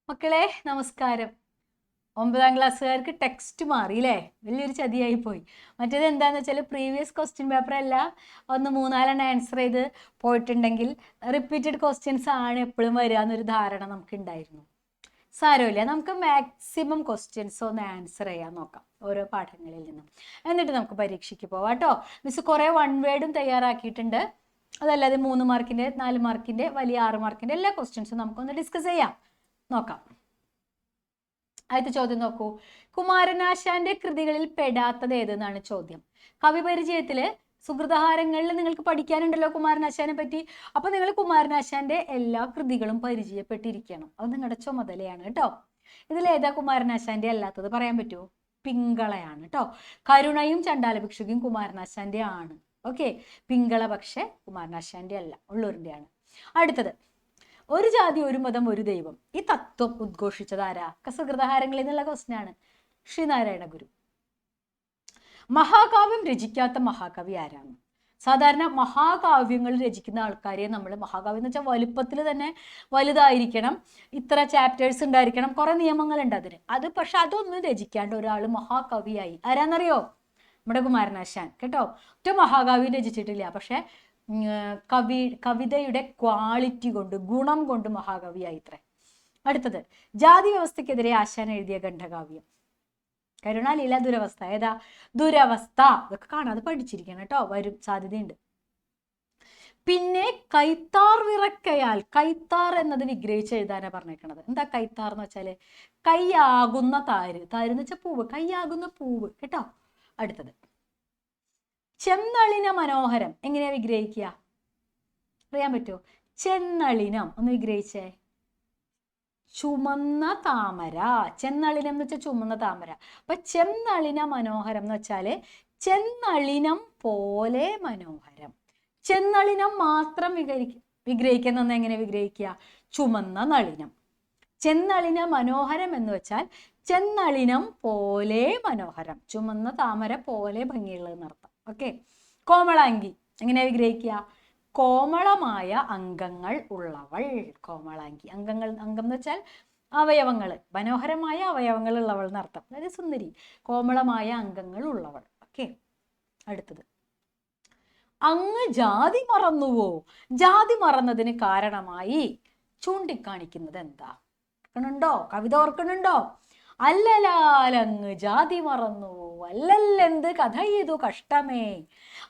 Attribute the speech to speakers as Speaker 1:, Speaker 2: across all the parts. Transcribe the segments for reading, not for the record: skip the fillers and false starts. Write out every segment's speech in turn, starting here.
Speaker 1: മക്കളെ നമസ്കാരം. 9ാം ക്ലാസ്സുകാർക്ക് ടെക്സ്റ്റ് മാറിയില്ലേ? വലിയൊരു ചതിയായി പോയി. മറ്റേത് എന്താണെന്ന് വെച്ചാൽ പ്രീവിയസ് ക്വസ്റ്റ്യൻ പേപ്പർ അല്ല, ഒന്ന് 3-4 ആൻസർ ചെയ്ത് പോയിട്ടുണ്ടെങ്കിൽ റിപ്പീറ്റഡ് ക്വസ്റ്റ്യൻസ് ആണ് എപ്പോഴും വരിക എന്നൊരു ധാരണ നമുക്ക് ഉണ്ടായിരുന്നു. സാരമില്ല, നമുക്ക് മാക്സിമം ക്വസ്റ്റ്യൻസ് ഒന്ന് ആൻസർ ചെയ്യാൻ നോക്കാം ഓരോ പാഠങ്ങളിൽ നിന്നും. എന്നിട്ട് നമുക്ക് പരീക്ഷയ്ക്ക് പോവാം കേട്ടോ. മിസ് കുറേ 1 വേർഡും തയ്യാറാക്കിയിട്ടുണ്ട്. അതല്ലാതെ 3 മാർക്കിൻ്റെ 4 മാർക്കിൻ്റെ വലിയ 6 മാർക്കിൻ്റെ എല്ലാ ക്വസ്റ്റ്യൻസും നമുക്കൊന്ന് ഡിസ്കസ് ചെയ്യാം. നോക്കാം. ആദ്യത്തെ ചോദ്യം നോക്കൂ. കുമാരനാശാന്റെ കൃതികളിൽ പെടാത്തത് ഏതെന്നാണ് ചോദ്യം. കവി പരിചയത്തില് സുഹൃതഹാരങ്ങളിൽ നിങ്ങൾക്ക് പഠിക്കാനുണ്ടല്ലോ കുമാരനാശാനെ പറ്റി. അപ്പൊ നിങ്ങൾ കുമാരനാശാന്റെ എല്ലാ കൃതികളും പരിചയപ്പെട്ടിരിക്കണം. അത് നിങ്ങളുടെ ചുമതലയാണ് കേട്ടോ. ഇതിലേതാ കുമാരനാശാന്റെ അല്ലാത്തത് പറയാൻ പറ്റുമോ? പിങ്കളയാണ് കേട്ടോ. കരുണയും ചണ്ടാലഭിക്ഷുകയും കുമാരനാശാന്റെ ആണ്. ഓക്കെ, പിങ്കള പക്ഷെ കുമാരനാശാന്റെ അല്ല, ഉള്ളൂരിന്റെ ആണ്. അടുത്തത്, ഒരു ജാതി ഒരു മതം ഒരു ദൈവം, ഈ തത്വം ഉദ്ഘോഷിച്ചത് ആരാ? സുഹൃതഹാരങ്ങളിൽ നിന്നുള്ള ക്വസ്റ്റ്യൻ ആണ്. ശ്രീനാരായണ ഗുരു. മഹാകാവ്യം രചിക്കാത്ത മഹാകവി ആരാണ്? സാധാരണ മഹാകാവ്യങ്ങൾ രചിക്കുന്ന ആൾക്കാരെ നമ്മൾ മഹാകാവ്യം എന്ന് വെച്ചാൽ വലുപ്പത്തിൽ തന്നെ വലുതായിരിക്കണം, ഇത്ര ചാപ്റ്റേഴ്സ് ഉണ്ടായിരിക്കണം, കുറെ നിയമങ്ങളുണ്ട് അതിന്. പക്ഷെ അതൊന്നും രചിക്കാണ്ട് ഒരാൾ മഹാകവിയായി. ആരാന്നറിയോ? നമ്മുടെ കുമാരനാശാൻ കേട്ടോ. ഒറ്റ മഹാകാവ്യം രചിച്ചിട്ടില്ല, പക്ഷെ കവിതയുടെ ക്വാളിറ്റി കൊണ്ട്, ഗുണം കൊണ്ട് മഹാകവിയായി ഇത്രേ. അടുത്തത്, ജാതി വ്യവസ്ഥക്കെതിരെ ആശാൻ എഴുതിയ ഖണ്ഡകാവ്യം. കരുണാലീല, ദുരവസ്ഥ. ഏതാ? ദുരവസ്ഥ. ഇതൊക്കെ കാണാതെ പഠിച്ചിരിക്കണം കേട്ടോ, വരും സാധ്യതയുണ്ട്. പിന്നെ കൈത്താർ വിറക്കയാൽ, കൈത്താർ എന്നത് വിഗ്രഹിച്ച് എഴുതാനാണ് പറഞ്ഞേക്കണത്. എന്താ കൈത്താർ എന്ന് വെച്ചാല് കൈയാകുന്ന താര്. താര് എന്ന് വെച്ചാൽ പൂവ്, കൈയാകുന്ന പൂവ് കേട്ടോ. അടുത്തത്, ചെന്നളിന മനോഹരം എങ്ങനെയാ വിഗ്രഹിക്കുക? അറിയാൻ പറ്റുമോ? ചെന്നളിനം ഒന്ന് വിഗ്രഹിച്ചേ. ചുമന്ന താമര. ചെന്നളിനം എന്ന് വെച്ചാൽ ചുമന്ന താമര. അപ്പൊ ചെന്നളിന മനോഹരം എന്ന് വെച്ചാല് ചെന്നളിനം പോലെ മനോഹരം. ചെന്നളിനം മാത്രം വിഗ്രഹിക്കുന്ന എങ്ങനെ വിഗ്രഹിക്കുക? ചുമന്ന നളിനം. ചെന്നളിന മനോഹരം എന്ന് വെച്ചാൽ ചെന്നളിനം പോലെ മനോഹരം, ചുമന്ന താമര പോലെ ഭംഗിയുള്ളതെന്നർത്ഥം. ഓക്കെ. കോമളാംഗി എങ്ങനെയാ വിഗ്രഹിക്കുക? കോമളമായ അംഗങ്ങൾ ഉള്ളവൾ. കോമളാംഗി. അംഗം എന്ന് വെച്ചാൽ അവയവങ്ങൾ, മനോഹരമായ അവയവങ്ങൾ ഉള്ളവൾ എന്നർത്ഥം. അതായത് സുന്ദരി, കോമളമായ അംഗങ്ങൾ ഉള്ളവൾ. ഓക്കെ. അടുത്തത്, അങ്ങ് ജാതി മറന്നുവോ? ജാതി മറന്നതിന് കാരണമായി ചൂണ്ടിക്കാണിക്കുന്നത് എന്താ? ഓർക്കണുണ്ടോ? കവിത ഓർക്കണുണ്ടോ? അല്ലലാലങ്ങ് ജാതി മറന്നുവോ, അല്ലല്ലെന്ത് കഥ ചെയ്തു കഷ്ടമേ,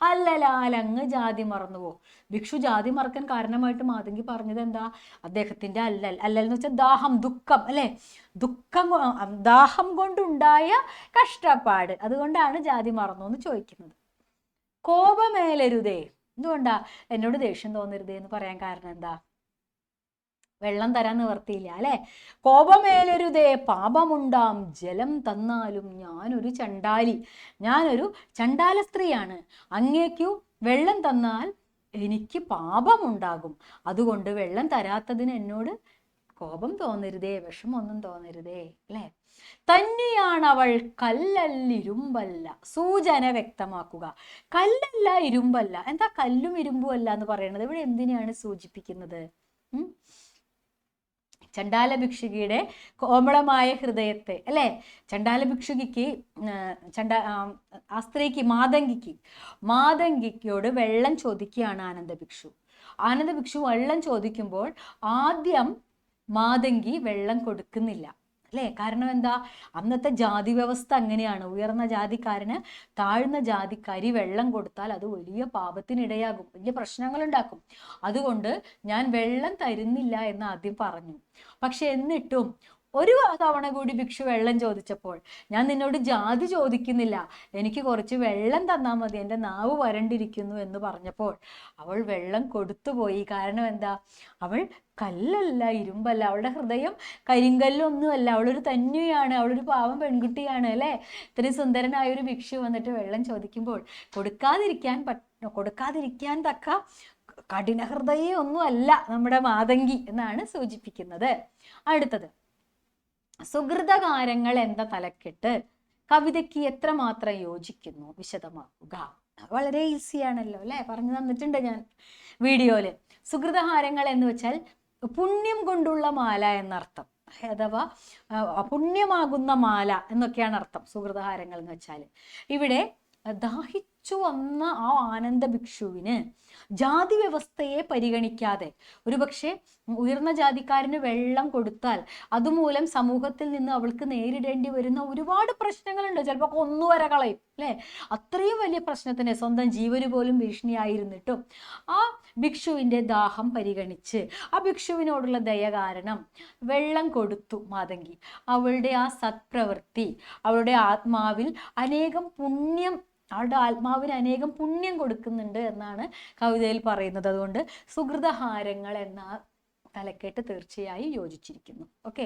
Speaker 1: അല്ലലാലങ്ങ് ജാതി മറന്നുവോ. ഭിക്ഷു ജാതി മറക്കാൻ കാരണമായിട്ട് മാതങ്കി പറഞ്ഞത് എന്താ? അദ്ദേഹത്തിന്റെ അല്ലൽ എന്ന് വെച്ചാൽ ദാഹം, ദുഃഖം അല്ലെ. ദാഹം കൊണ്ടുണ്ടായ കഷ്ടപ്പാട്, അതുകൊണ്ടാണ് ജാതി മറന്നു എന്ന് ചോദിക്കുന്നത്. കോപമേലരുതേ, എന്തുകൊണ്ടാ എന്നോട് ദേഷ്യം തോന്നരുതേ എന്ന് പറയാൻ കാരണം എന്താ? വെള്ളം തരാൻ നിവർത്തിയില്ല അല്ലെ. കോപമേലരുതേ പാപമുണ്ടാം ജലം തന്നാലും ഞാനൊരു ചണ്ടാലി, ഞാനൊരു ചണ്ടാല സ്ത്രീയാണ്, അങ്ങേക്കു വെള്ളം തന്നാൽ എനിക്ക് പാപമുണ്ടാകും, അതുകൊണ്ട് വെള്ളം തരാത്തതിന് എന്നോട് കോപം തോന്നരുതേ, വിഷമൊന്നും തോന്നരുതേ അല്ലെ. തന്നെയാണ് അവൾ കല്ലല്ലിരുമ്പല്ല. സൂചന വ്യക്തമാക്കുക. കല്ലല്ല ഇരുമ്പല്ല. എന്താ കല്ലും ഇരുമ്പും അല്ല എന്ന് പറയുന്നത്? ഇവിടെ എന്തിനെയാണ് സൂചിപ്പിക്കുന്നത്? ചണ്ടാല ഭിക്ഷുകിയുടെ കോമളമായ ഹൃദയത്തെ അല്ലെ. ചണ്ടാല ഭിക്ഷുകിക്ക് ആ സ്ത്രീക്ക് മാതങ്കിക്കോട് വെള്ളം ചോദിക്കുകയാണ് ആനന്ദഭിക്ഷു. ആനന്ദഭിക്ഷു വെള്ളം ചോദിക്കുമ്പോൾ ആദ്യം മാതങ്കി വെള്ളം കൊടുക്കുന്നില്ല അല്ലേ. കാരണം എന്താ? അന്നത്തെ ജാതി വ്യവസ്ഥ അങ്ങനെയാണ്. ഉയർന്ന ജാതിക്കാരന് താഴ്ന്ന ജാതിക്കാരി വെള്ളം കൊടുത്താൽ അത് വലിയ പാപത്തിനിടയാകും, വലിയ പ്രശ്നങ്ങൾ ഉണ്ടാക്കും. അതുകൊണ്ട് ഞാൻ വെള്ളം തരുന്നില്ല എന്ന് ആദ്യം പറഞ്ഞു. പക്ഷെ എന്നിട്ടും ഒരു തവണ കൂടി ഭിക്ഷു വെള്ളം ചോദിച്ചപ്പോൾ, ഞാൻ നിന്നോട് ജാതി ചോദിക്കുന്നില്ല, എനിക്ക് കുറച്ച് വെള്ളം തന്നാൽ മതി, എൻ്റെ നാവ് വരണ്ടിരിക്കുന്നു എന്ന് പറഞ്ഞപ്പോൾ അവൾ വെള്ളം കൊടുത്തുപോയി. കാരണം എന്താ? അവൾ കല്ലല്ല ഇരുമ്പല്ല. അവളുടെ ഹൃദയം കരിങ്കല്ലൊന്നുമല്ല. അവളൊരു തന്നെയാണ്, അവളൊരു പാവം പെൺകുട്ടിയാണ് അല്ലേ. ഇത്രയും സുന്ദരനായ ഒരു ഭിക്ഷു വന്നിട്ട് വെള്ളം ചോദിക്കുമ്പോൾ കൊടുക്കാതിരിക്കാൻ തക്ക കഠിന ഹൃദയം ഒന്നും അല്ല നമ്മുടെ മാതങ്കി എന്നാണ് സൂചിപ്പിക്കുന്നത്. അടുത്തത്, സുഹൃതകാരങ്ങൾ എന്ന തലക്കെട്ട് കവിതയ്ക്ക് എത്രമാത്രം യോജിക്കുന്നു? വിശദമാക്കുക. വളരെ ഈസിയാണല്ലോ അല്ലെ, പറഞ്ഞു തന്നിട്ടുണ്ട് ഞാൻ വീഡിയോയില്. സുഹൃതഹാരങ്ങൾ എന്ന് വെച്ചാൽ പുണ്യം കൊണ്ടുള്ള മാല എന്നർത്ഥം. അഥവാ പുണ്യമാകുന്ന മാല എന്നൊക്കെയാണ് അർത്ഥം സുഹൃതഹാരങ്ങൾ എന്ന് വെച്ചാൽ. ഇവിടെ ദാഹിച്ചു വന്ന ആ ആനന്ദ ഭിക്ഷുവിന് ജാതി വ്യവസ്ഥയെ പരിഗണിക്കാതെ ഒരുപക്ഷെ ഉയർന്ന ജാതിക്കാരന് വെള്ളം കൊടുത്താൽ അതുമൂലം സമൂഹത്തിൽ നിന്ന് അവൾക്ക് നേരിടേണ്ടി വരുന്ന ഒരുപാട് പ്രശ്നങ്ങളുണ്ട്. ചിലപ്പോൾ കൊന്നുവരെ കളയും അല്ലേ? അത്രയും വലിയ പ്രശ്നത്തിന് സ്വന്തം ജീവന് പോലും ഭീഷണിയായിരുന്നിട്ടും ആ ഭിക്ഷുവിൻ്റെ ദാഹം പരിഗണിച്ച് ആ ഭിക്ഷുവിനോടുള്ള ദയ കാരണം വെള്ളം കൊടുത്തു മാതങ്കി. അവളുടെ ആ സത്പ്രവൃത്തി അവളുടെ ആത്മാവിൽ അനേകം പുണ്യം കൊടുക്കുന്നുണ്ട് എന്നാണ് കവിതയിൽ പറയുന്നത്. അതുകൊണ്ട് സുഹൃതഹാരങ്ങൾ എന്ന തലക്കെട്ട് തീർച്ചയായും യോജിച്ചിരിക്കുന്നു. ഓക്കെ,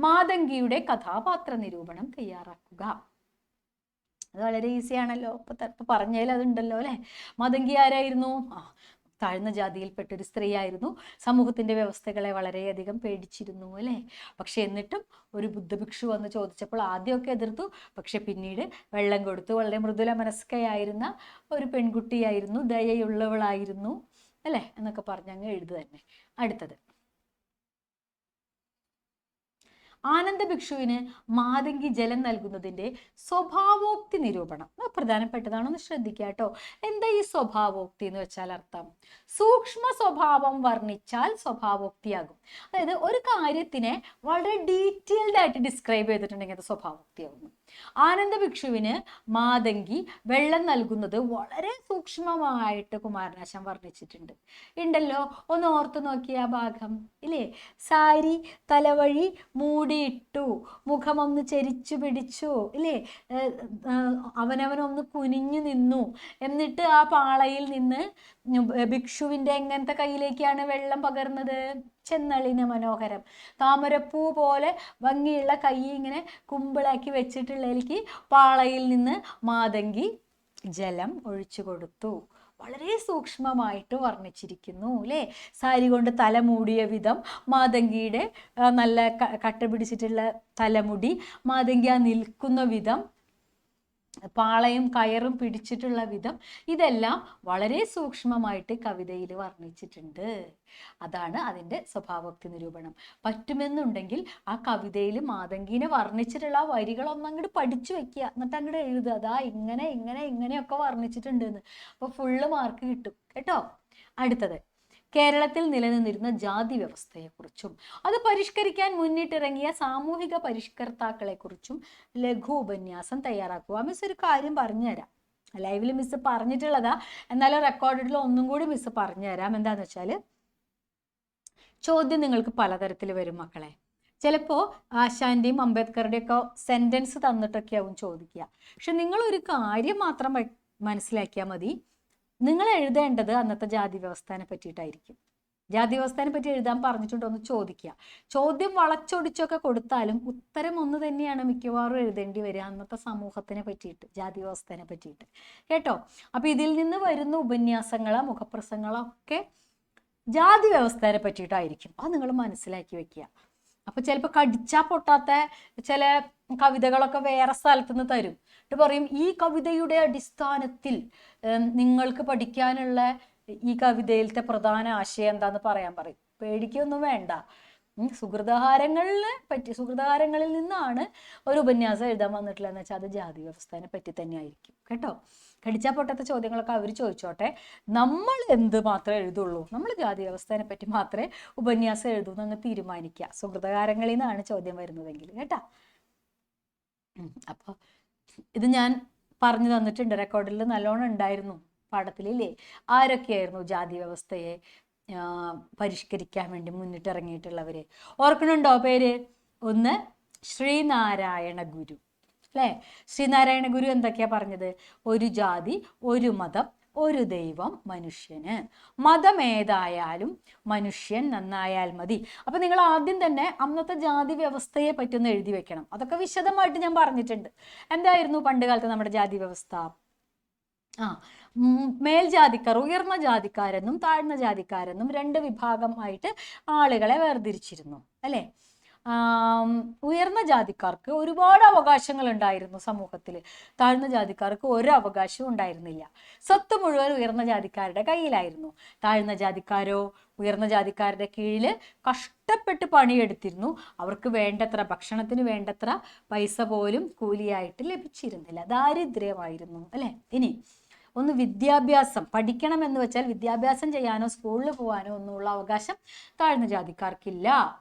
Speaker 1: മാതങ്കിയുടെ കഥാപാത്ര നിരൂപണം തയ്യാറാക്കുക. അത് വളരെ ഈസിയാണല്ലോ. ഇപ്പൊ പറഞ്ഞാൽ അതുണ്ടല്ലോ അല്ലെ. മാതങ്കി ആരായിരുന്നു? താഴ്ന്ന ജാതിയിൽപ്പെട്ടൊരു സ്ത്രീയായിരുന്നു. സമൂഹത്തിന്റെ വ്യവസ്ഥകളെ വളരെയധികം പേടിച്ചിരുന്നു അല്ലേ? പക്ഷെ എന്നിട്ടും ഒരു ബുദ്ധഭിക്ഷു വന്ന് ചോദിച്ചപ്പോൾ ആദ്യമൊക്കെ എതിർത്തു. പക്ഷെ പിന്നീട് വെള്ളം കൊടുത്തു. വളരെ മൃദുല മനസ്കയായിരുന്ന ഒരു പെൺകുട്ടിയായിരുന്നു, ദയയുള്ളവളായിരുന്നു അല്ലേ എന്നൊക്കെ പറഞ്ഞങ്ങ് എഴുതു തന്നെ. അടുത്തത്, ആനന്ദ ഭിക്ഷുവിന് മാതങ്കി ജലം നൽകുന്നതിൻ്റെ സ്വഭാവോക്തി നിരൂപണം. പ്രധാനപ്പെട്ടതാണെന്ന് ശ്രദ്ധിക്കുക കേട്ടോ. എന്താ ഈ സ്വഭാവോക്തി എന്ന് വെച്ചാൽ അർത്ഥം? സൂക്ഷ്മ സ്വഭാവം വർണ്ണിച്ചാൽ സ്വഭാവോക്തിയാകും. അതായത് ഒരു കാര്യത്തിനെ വളരെ ഡീറ്റെയിൽഡ് ആയിട്ട് ഡിസ്ക്രൈബ് ചെയ്തിട്ടുണ്ടെങ്കിൽ അത് സ്വഭാവോക്തിയാകുന്നു. ആനന്ദ ഭിക്ഷുവിന് മാതങ്കി വെള്ളം നൽകുന്നത് വളരെ സൂക്ഷ്മമായിട്ട് കുമാരനാശാൻ വർണ്ണിച്ചിട്ടുണ്ട്. ഉണ്ടല്ലോ, ഒന്ന് ഓർത്തു നോക്കിയ ആ ഭാഗം ഇല്ലേ? സാരി തലവഴി മൂടിയിട്ടു, മുഖമൊന്ന് ചെരിച്ചു പിടിച്ചു ഇല്ലേ? അവനവനൊന്ന് കുനിഞ്ഞു നിന്നു. എന്നിട്ട് ആ പാളയിൽ നിന്ന് ഭിക്ഷുവിൻ്റെ എങ്ങനത്തെ കയ്യിലേക്കാണ് വെള്ളം പകർന്നത്? ചെന്നളിന മനോഹരം, താമരപ്പൂ പോലെ ഭംഗിയുള്ള കൈ ഇങ്ങനെ കുമ്പിളാക്കി വെച്ചിട്ടുള്ളതിലേക്ക് പാളയിൽ നിന്ന് മാതങ്കി ജലം ഒഴിച്ചു കൊടുത്തു. വളരെ സൂക്ഷ്മമായിട്ട് വർണ്ണിച്ചിരിക്കുന്നു അല്ലേ? സാരി കൊണ്ട് തല മൂടിയ വിധം, മാതങ്കിയുടെ നല്ല കട്ട പിടിച്ചിട്ടുള്ള തലമുടി, മാതങ്കി ആ നിൽക്കുന്ന വിധം, പാളയും കയറും പിടിച്ചിട്ടുള്ള വിധം, ഇതെല്ലാം വളരെ സൂക്ഷ്മമായിട്ട് കവിതയിൽ വർണ്ണിച്ചിട്ടുണ്ട്. അതാണ് അതിൻ്റെ സ്വഭാവോക്തി നിരൂപണം. പറ്റുമെന്നുണ്ടെങ്കിൽ ആ കവിതയിൽ മാതങ്കിനെ വർണ്ണിച്ചിട്ടുള്ള ആ വരികളൊന്നങ്ങോട്ട് പഠിച്ചു വെക്കുക, എന്നിട്ട് അങ്ങോട്ട് എഴുതുക. അതാ ഇങ്ങനെ ഇങ്ങനെ ഇങ്ങനെയൊക്കെ വർണ്ണിച്ചിട്ടുണ്ടെന്ന്. അപ്പോൾ ഫുള്ള് മാർക്ക് കിട്ടും കേട്ടോ. അടുത്തത്, കേരളത്തിൽ നിലനിന്നിരുന്ന ജാതി വ്യവസ്ഥയെക്കുറിച്ചും അത് പരിഷ്കരിക്കാൻ മുന്നിട്ടിറങ്ങിയ സാമൂഹിക പരിഷ്കർത്താക്കളെക്കുറിച്ചും ലഘു ഉപന്യാസം തയ്യാറാക്കുക. മിസ് ഒരു കാര്യം പറഞ്ഞുതരാം. ലൈവിൽ മിസ് പറഞ്ഞിട്ടുള്ളതാ, എന്നാലും റെക്കോർഡിൽ ഒന്നും കൂടി മിസ് പറഞ്ഞുതരാം. എന്താന്ന് വെച്ചാൽ ചോദ്യം നിങ്ങൾക്ക് പലതരത്തിൽ വരും മക്കളെ. ചിലപ്പോൾ ആശാന്റെയും അംബേദ്കറുടെയും ഒക്കെ സെന്റൻസ് തന്നിട്ടൊക്കെ ആവും ചോദിക്കുക. പക്ഷെ നിങ്ങളൊരു കാര്യം മാത്രം മനസ്സിലാക്കിയാൽ മതി. നിങ്ങൾ എഴുതേണ്ടത് അന്നത്തെ ജാതി വ്യവസ്ഥയെ പറ്റിയിട്ടായിരിക്കും. ജാതി വ്യവസ്ഥയെ പറ്റി എഴുതാൻ പറഞ്ഞിട്ടുണ്ടോ എന്ന് ചോദിക്കുക. ചോദ്യം വളച്ചൊടിച്ചൊക്കെ കൊടുത്താലും ഉത്തരം ഒന്ന് തന്നെയാണ് മിക്കവാറും എഴുതേണ്ടി വരിക അന്നത്തെ സമൂഹത്തിനെ പറ്റിയിട്ട്, ജാതി വ്യവസ്ഥയെ പറ്റിയിട്ട് കേട്ടോ. അപ്പൊ ഇതിൽ നിന്ന് വരുന്ന ഉപന്യാസങ്ങളോ മുഖപ്രസംഗങ്ങളോ ഒക്കെ ജാതി വ്യവസ്ഥയെ പറ്റിയിട്ടായിരിക്കും. അത് നിങ്ങൾ മനസ്സിലാക്കി വെക്കുക. അപ്പൊ ചിലപ്പോൾ കടിച്ചാൽ പൊട്ടാത്ത ചില കവിതകളൊക്കെ വേറെ സ്ഥലത്ത് നിന്ന് തരും. എന്നിട്ട് പറയും ഈ കവിതയുടെ അടിസ്ഥാനത്തിൽ നിങ്ങൾക്ക് പഠിക്കാനുള്ള ഈ കവിതയിലത്തെ പ്രധാന ആശയം എന്താന്ന് പറയാൻ പറയും. പേടിക്കൊന്നും വേണ്ട. സുഹൃതഹാരങ്ങളിൽ നിന്നാണ് ഒരു ഉപന്യാസം എഴുതാൻ വന്നിട്ടില്ലെന്ന് വെച്ചാൽ അത് ജാതി വ്യവസ്ഥയെ പറ്റി തന്നെ ആയിരിക്കും കേട്ടോ. കടിച്ചാൽ പൊട്ടാത്ത ചോദ്യങ്ങളൊക്കെ അവർ ചോദിച്ചോട്ടെ, നമ്മൾ എന്ത് മാത്രമേ എഴുതുള്ളൂ, നമ്മൾ ജാതി വ്യവസ്ഥയെ പറ്റി മാത്രമേ ഉപന്യാസം എഴുതൂ എന്നങ്ങ് തീരുമാനിക്കുക. സുഹൃതഹാരങ്ങളിൽ നിന്നാണ് ചോദ്യം വരുന്നതെങ്കിൽ കേട്ടോ. അപ്പോൾ ഇത് ഞാൻ പറഞ്ഞു തന്നിട്ടുണ്ട്, റെക്കോർഡിൽ നല്ലോണം ഉണ്ടായിരുന്നു പാഠത്തിലില്ലേ. ആരൊക്കെയായിരുന്നു ജാതി വ്യവസ്ഥയെ പരിഷ്കരിക്കാൻ വേണ്ടി മുന്നിട്ടിറങ്ങിയിട്ടുള്ളവര്? ഓർക്കണുണ്ടോ പേര്? ഒന്ന് ശ്രീനാരായണ ഗുരു അല്ലേ? ശ്രീനാരായണ ഗുരു എന്തൊക്കെയാ പറഞ്ഞത്? ഒരു ജാതി, ഒരു മതം, ഒരു ദൈവം മനുഷ്യന്, മതം ഏതായാലും മനുഷ്യൻ നന്നായാൽ മതി. അപ്പൊ നിങ്ങൾ ആദ്യം തന്നെ അന്നത്തെ ജാതി വ്യവസ്ഥയെ പറ്റി ഒന്ന് എഴുതി വെക്കണം. അതൊക്കെ വിശദമായിട്ട് ഞാൻ പറഞ്ഞിട്ടുണ്ട്. എന്തായിരുന്നു പണ്ട് കാലത്ത് നമ്മുടെ ജാതി വ്യവസ്ഥ? മേൽജാതിക്കാർ, ഉയർന്ന ജാതിക്കാരെന്നും താഴ്ന്ന ജാതിക്കാരെന്നും രണ്ട് വിഭാഗമായിട്ട് ആളുകളെ വേർതിരിച്ചിരുന്നു അല്ലേ? ഉയർന്ന ജാതിക്കാർക്ക് ഒരുപാട് അവകാശങ്ങൾ ഉണ്ടായിരുന്നു സമൂഹത്തിൽ. താഴ്ന്ന ജാതിക്കാർക്ക് ഒരു അവകാശവും ഉണ്ടായിരുന്നില്ല. സ്വത്ത് മുഴുവൻ ഉയർന്ന ജാതിക്കാരുടെ കയ്യിലായിരുന്നു. താഴ്ന്ന ജാതിക്കാരോ ഉയർന്ന ജാതിക്കാരുടെ കീഴിൽ കഷ്ടപ്പെട്ട് പണിയെടുത്തിരുന്നു. അവർക്ക് വേണ്ടത്ര ഭക്ഷണത്തിന് വേണ്ടത്ര പൈസ പോലും കൂലിയായിട്ട് ലഭിച്ചിരുന്നില്ല. ദാരിദ്ര്യമായിരുന്നു അല്ലെ. ഇനി ഒന്ന് വിദ്യാഭ്യാസം പഠിക്കണം എന്ന് വെച്ചാൽ വിദ്യാഭ്യാസം ചെയ്യാനോ സ്കൂളിൽ പോകാനോ ഒന്നുമുള്ള അവകാശം താഴ്ന്ന ജാതിക്കാർക്കില്ല.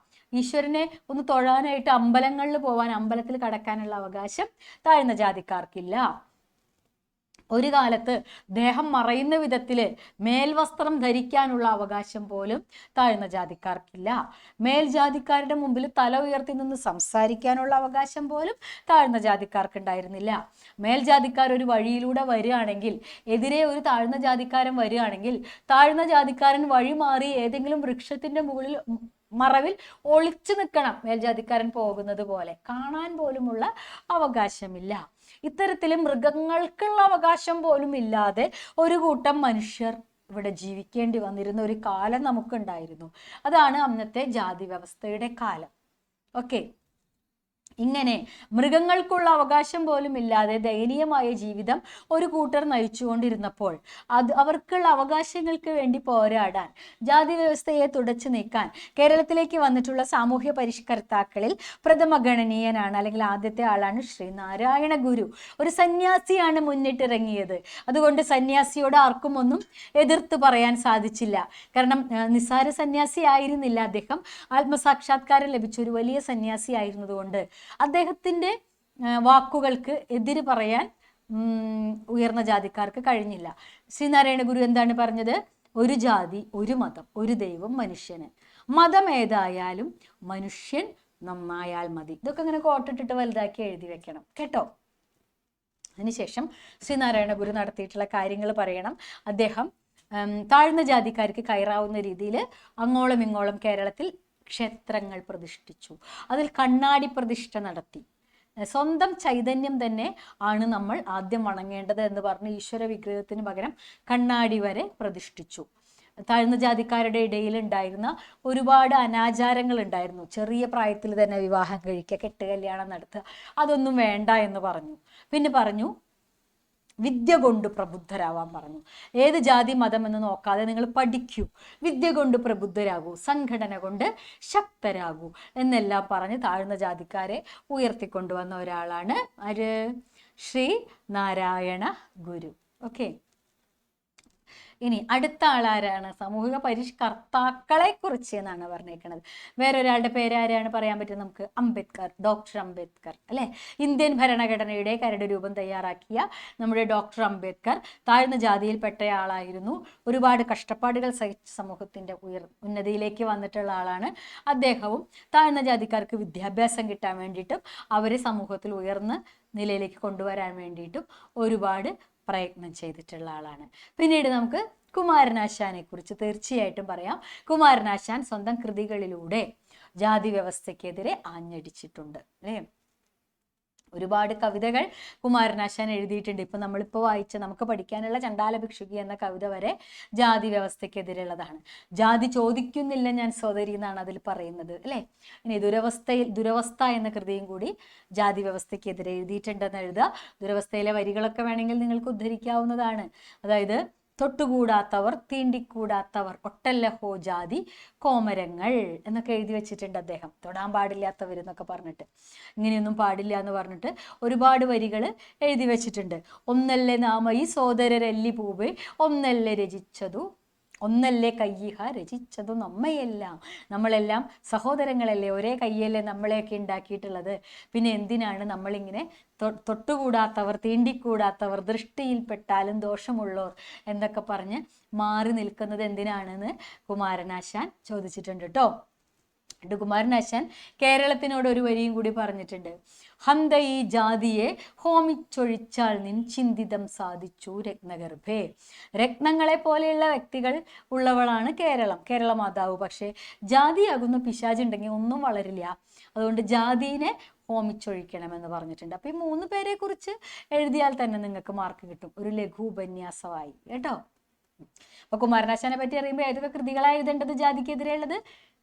Speaker 1: ഈശ്വരനെ ഒന്ന് തൊഴാനായിട്ട് അമ്പലങ്ങളിൽ പോവാൻ, അമ്പലത്തിൽ കടക്കാനുള്ള അവകാശം താഴ്ന്ന ജാതിക്കാർക്കില്ല. ഒരു കാലത്ത് ദേഹം മറയുന്ന വിധത്തില് മേൽവസ്ത്രം ധരിക്കാനുള്ള അവകാശം പോലും താഴ്ന്ന ജാതിക്കാർക്കില്ല. മേൽജാതിക്കാരുടെ മുമ്പിൽ തല ഉയർത്തി നിന്ന് സംസാരിക്കാനുള്ള അവകാശം പോലും താഴ്ന്ന ജാതിക്കാർക്ക് ഉണ്ടായിരുന്നില്ല. മേൽജാതിക്കാർ ഒരു വഴിയിലൂടെ വരികയാണെങ്കിൽ, എതിരെ ഒരു താഴ്ന്ന ജാതിക്കാരൻ വരികയാണെങ്കിൽ, താഴ്ന്ന ജാതിക്കാരൻ വഴി മാറി ഏതെങ്കിലും വൃക്ഷത്തിന്റെ മുകളിൽ മറവിൽ ഒളിച്ചു നിൽക്കണം. മേൽജാതിക്കാരൻ പോകുന്നത് പോലെ കാണാൻ പോലുമുള്ള അവകാശമില്ല. ഇത്തരത്തില് മൃഗങ്ങൾക്കുള്ള അവകാശം പോലും ഇല്ലാതെ ഒരു കൂട്ടം മനുഷ്യർ ഇവിടെ ജീവിക്കേണ്ടി വന്നിരുന്ന ഒരു കാലം നമുക്കുണ്ടായിരുന്നു. അതാണ് അന്നത്തെ ജാതി വ്യവസ്ഥയുടെ കാലം. ഓക്കെ, ഇങ്ങനെ മൃഗങ്ങൾക്കുള്ള അവകാശം പോലും ഇല്ലാതെ ദയനീയമായ ജീവിതം ഒരു കൂട്ടർ നയിച്ചുകൊണ്ടിരുന്നപ്പോൾ അവർക്കുള്ള അവകാശങ്ങൾക്ക് വേണ്ടി പോരാടാൻ, ജാതി വ്യവസ്ഥയെ തുടച്ചു നീക്കാൻ കേരളത്തിലേക്ക് വന്നിട്ടുള്ള സാമൂഹ്യ പരിഷ്കർത്താക്കളിൽ പ്രഥമ ഗണനീയനാണ്, അല്ലെങ്കിൽ ആദ്യത്തെ ആളാണ് ശ്രീനാരായണ ഗുരു. ഒരു സന്യാസിയാണ് മുന്നിട്ടിറങ്ങിയത്. അതുകൊണ്ട് സന്യാസിയോട് ആർക്കും ഒന്നും എതിർത്ത് പറയാൻ സാധിച്ചില്ല. കാരണം നിസ്സാര സന്യാസി ആയിരുന്നില്ല അദ്ദേഹം. ആത്മസാക്ഷാത്കാരം ലഭിച്ച ഒരു വലിയ സന്യാസി ആയിരുന്നതുകൊണ്ട് അദ്ദേഹത്തിന്റെ വാക്കുകൾക്ക് എതിര് പറയാൻ ഉയർന്ന ജാതിക്കാർക്ക് കഴിഞ്ഞില്ല. ശ്രീനാരായണ ഗുരു എന്താണ് പറഞ്ഞത്? ഒരു ജാതി, ഒരു മതം, ഒരു ദൈവം മനുഷ്യന്. മതം ഏതായാലും മനുഷ്യൻ നന്നായാൽ മതി. ഇതൊക്കെ ഇങ്ങനെ കോട്ടിട്ടിട്ട് വലുതാക്കി എഴുതി വെക്കണം കേട്ടോ. അതിനുശേഷം ശ്രീനാരായണ ഗുരു നടത്തിയിട്ടുള്ള കാര്യങ്ങൾ പറയണം. അദ്ദേഹം താഴ്ന്ന ജാതിക്കാർക്ക് കയറാവുന്ന രീതിയിൽ അങ്ങോളം ഇങ്ങോളം കേരളത്തിൽ ക്ഷേത്രങ്ങൾ പ്രതിഷ്ഠിച്ചു. അതിൽ കണ്ണാടി പ്രതിഷ്ഠ നടത്തി. സ്വന്തം ചൈതന്യം തന്നെ ആണ് നമ്മൾ ആദ്യം വണങ്ങേണ്ടത് എന്ന് പറഞ്ഞ് ഈശ്വര വിഗ്രഹത്തിന് പകരം കണ്ണാടി വരെ പ്രതിഷ്ഠിച്ചു. താഴ്ന്ന ജാതിക്കാരുടെ ഇടയിൽ ഉണ്ടായിരുന്ന ഒരുപാട് അനാചാരങ്ങൾ ഉണ്ടായിരുന്നു. ചെറിയ പ്രായത്തിൽ തന്നെ വിവാഹം കഴിക്കുക, കെട്ടുകല്യാണം നടത്തുക, അതൊന്നും വേണ്ട എന്ന് പറഞ്ഞു. പിന്നെ പറഞ്ഞു വിദ്യ കൊണ്ട് പ്രബുദ്ധരാവാൻ പറഞ്ഞു. ഏത് ജാതി മതം എന്ന് നോക്കാതെ നിങ്ങൾ പഠിക്കൂ, വിദ്യ കൊണ്ട് പ്രബുദ്ധരാകൂ, സംഘടന കൊണ്ട് ശക്തരാകൂ എന്നെല്ലാം പറഞ്ഞ് താഴ്ന്ന ജാതിക്കാരെ ഉയർത്തിക്കൊണ്ടുവന്ന ഒരാളാണ് ആര്? ശ്രീ നാരായണ ഗുരു. ഓക്കെ, ഇനി അടുത്ത ആളാരാണ്? സാമൂഹിക പരിഷ്കർത്താക്കളെ കുറിച്ച് എന്നാണ് പറഞ്ഞേക്കുന്നത്. വേറൊരാളുടെ പേര് ആരാണ് പറയാൻ പറ്റും നമുക്ക്? അംബേദ്കർ, ഡോക്ടർ അംബേദ്കർ അല്ലെ. ഇന്ത്യൻ ഭരണഘടനയുടെ കരട് രൂപം തയ്യാറാക്കിയ നമ്മുടെ ഡോക്ടർ അംബേദ്കർ താഴ്ന്ന ജാതിയിൽപ്പെട്ടയാളായിരുന്നു. ഒരുപാട് കഷ്ടപ്പാടുകൾ സഹിച്ച സമൂഹത്തിന്റെ ഉന്നതിയിലേക്ക് വന്നിട്ടുള്ള ആളാണ്. അദ്ദേഹവും താഴ്ന്ന ജാതിക്കാർക്ക് വിദ്യാഭ്യാസം കിട്ടാൻ വേണ്ടിയിട്ടും അവരെ സമൂഹത്തിൽ ഉയർന്ന നിലയിലേക്ക് കൊണ്ടുവരാൻ വേണ്ടിയിട്ടും ഒരുപാട് പ്രയത്നം ചെയ്തിട്ടുള്ള ആളാണ്. പിന്നീട് നമുക്ക് കുമാരനാശാനെ കുറിച്ച് തീർച്ചയായിട്ടും പറയാം. കുമാരനാശാൻ സ്വന്തം കൃതികളിലൂടെ ജാതി വ്യവസ്ഥയ്ക്കെതിരെ ആഞ്ഞടിച്ചിട്ടുണ്ട് അല്ലേ. ഒരുപാട് കവിതകൾ കുമാരനാശാൻ എഴുതിയിട്ടുണ്ട്. ഇപ്പൊ നമ്മളിപ്പോൾ വായിച്ച നമുക്ക് പഠിക്കാനുള്ള ചണ്ടാല ഭിക്ഷുകി എന്ന കവിത വരെ ജാതി വ്യവസ്ഥയ്ക്കെതിരെയുള്ളതാണ്. ജാതി ചോദിക്കുന്നില്ല ഞാൻ സോദരി എന്നാണ് അതിൽ പറയുന്നത് അല്ലെ. ഇനി ദുരവസ്ഥ എന്ന കൃതിയും കൂടി ജാതി വ്യവസ്ഥയ്ക്കെതിരെ എഴുതിയിട്ടുണ്ടെന്ന് എഴുതുക. ദുരവസ്ഥയിലെ വരികളൊക്കെ വേണമെങ്കിൽ നിങ്ങൾക്ക് ഉദ്ധരിക്കാവുന്നതാണ്. അതായത് തൊട്ടുകൂടാത്തവർ, തീണ്ടിക്കൂടാത്തവർ, ഒട്ടല്ലഹോ ജാതി കോമരങ്ങൾ എന്നൊക്കെ എഴുതി വെച്ചിട്ടുണ്ട് അദ്ദേഹം. തൊടാൻ പാടില്ലാത്തവർ എന്നൊക്കെ പറഞ്ഞിട്ട്, ഇങ്ങനെയൊന്നും പാടില്ല എന്ന് പറഞ്ഞിട്ട് ഒരുപാട് വരികൾ എഴുതി വെച്ചിട്ടുണ്ട്. ഒന്നല്ലേ നാമ ഈ സോദരരെല്ലി പൂവേ ഒന്നല്ലേ രചിച്ചതു, ഒന്നല്ലേ കയ്യിഹ രചിച്ചതു നമ്മയെല്ലാം. നമ്മളെല്ലാം സഹോദരങ്ങളല്ലേ, ഒരേ കയ്യല്ലേ നമ്മളെയൊക്കെ ഉണ്ടാക്കിയിട്ടുള്ളത്. പിന്നെ എന്തിനാണ് നമ്മളിങ്ങനെ തൊട്ടുകൂടാത്തവർ, തീണ്ടിക്കൂടാത്തവർ, ദൃഷ്ടിയിൽപ്പെട്ടാലും ദോഷമുള്ളവർ എന്നൊക്കെ പറഞ്ഞ് മാറി നിൽക്കുന്നത് എന്തിനാണെന്ന് കുമാരനാശാൻ ചോദിച്ചിട്ടുണ്ട് കേട്ടോ. കുമാരനാശാൻ കേരളത്തിനോട് ഒരു വരിയും കൂടി പറഞ്ഞിട്ടുണ്ട്. ഹന്ത ഈ ജാതിയെ ഹോമിച്ചൊഴിച്ചാൽ നിൻ ചിന്തിതം സാധിച്ചു രത്നഗർഭേ. രത്നങ്ങളെ പോലെയുള്ള വ്യക്തികൾ ഉള്ളവളാണ് കേരളം, കേരള മാതാവ്. പക്ഷേ ജാതിയാകുന്ന പിശാചുണ്ടെങ്കിൽ ഒന്നും വളരില്ല. അതുകൊണ്ട് ജാതിനെ ഹോമിച്ചൊഴിക്കണമെന്ന് പറഞ്ഞിട്ടുണ്ട്. അപ്പൊ ഈ 3 പേരെ കുറിച്ച് എഴുതിയാൽ തന്നെ നിങ്ങൾക്ക് മാർക്ക് കിട്ടും. ഒരു ലഘു ഉപന്യാസമായി കേട്ടോ. അപ്പൊ കുമാരനാശാനെ പറ്റി അറിയുമ്പോൾ ഏതൊക്കെ കൃതികളാണ് എഴുതേണ്ടത് ജാതിക്കെതിരെയുള്ളത്?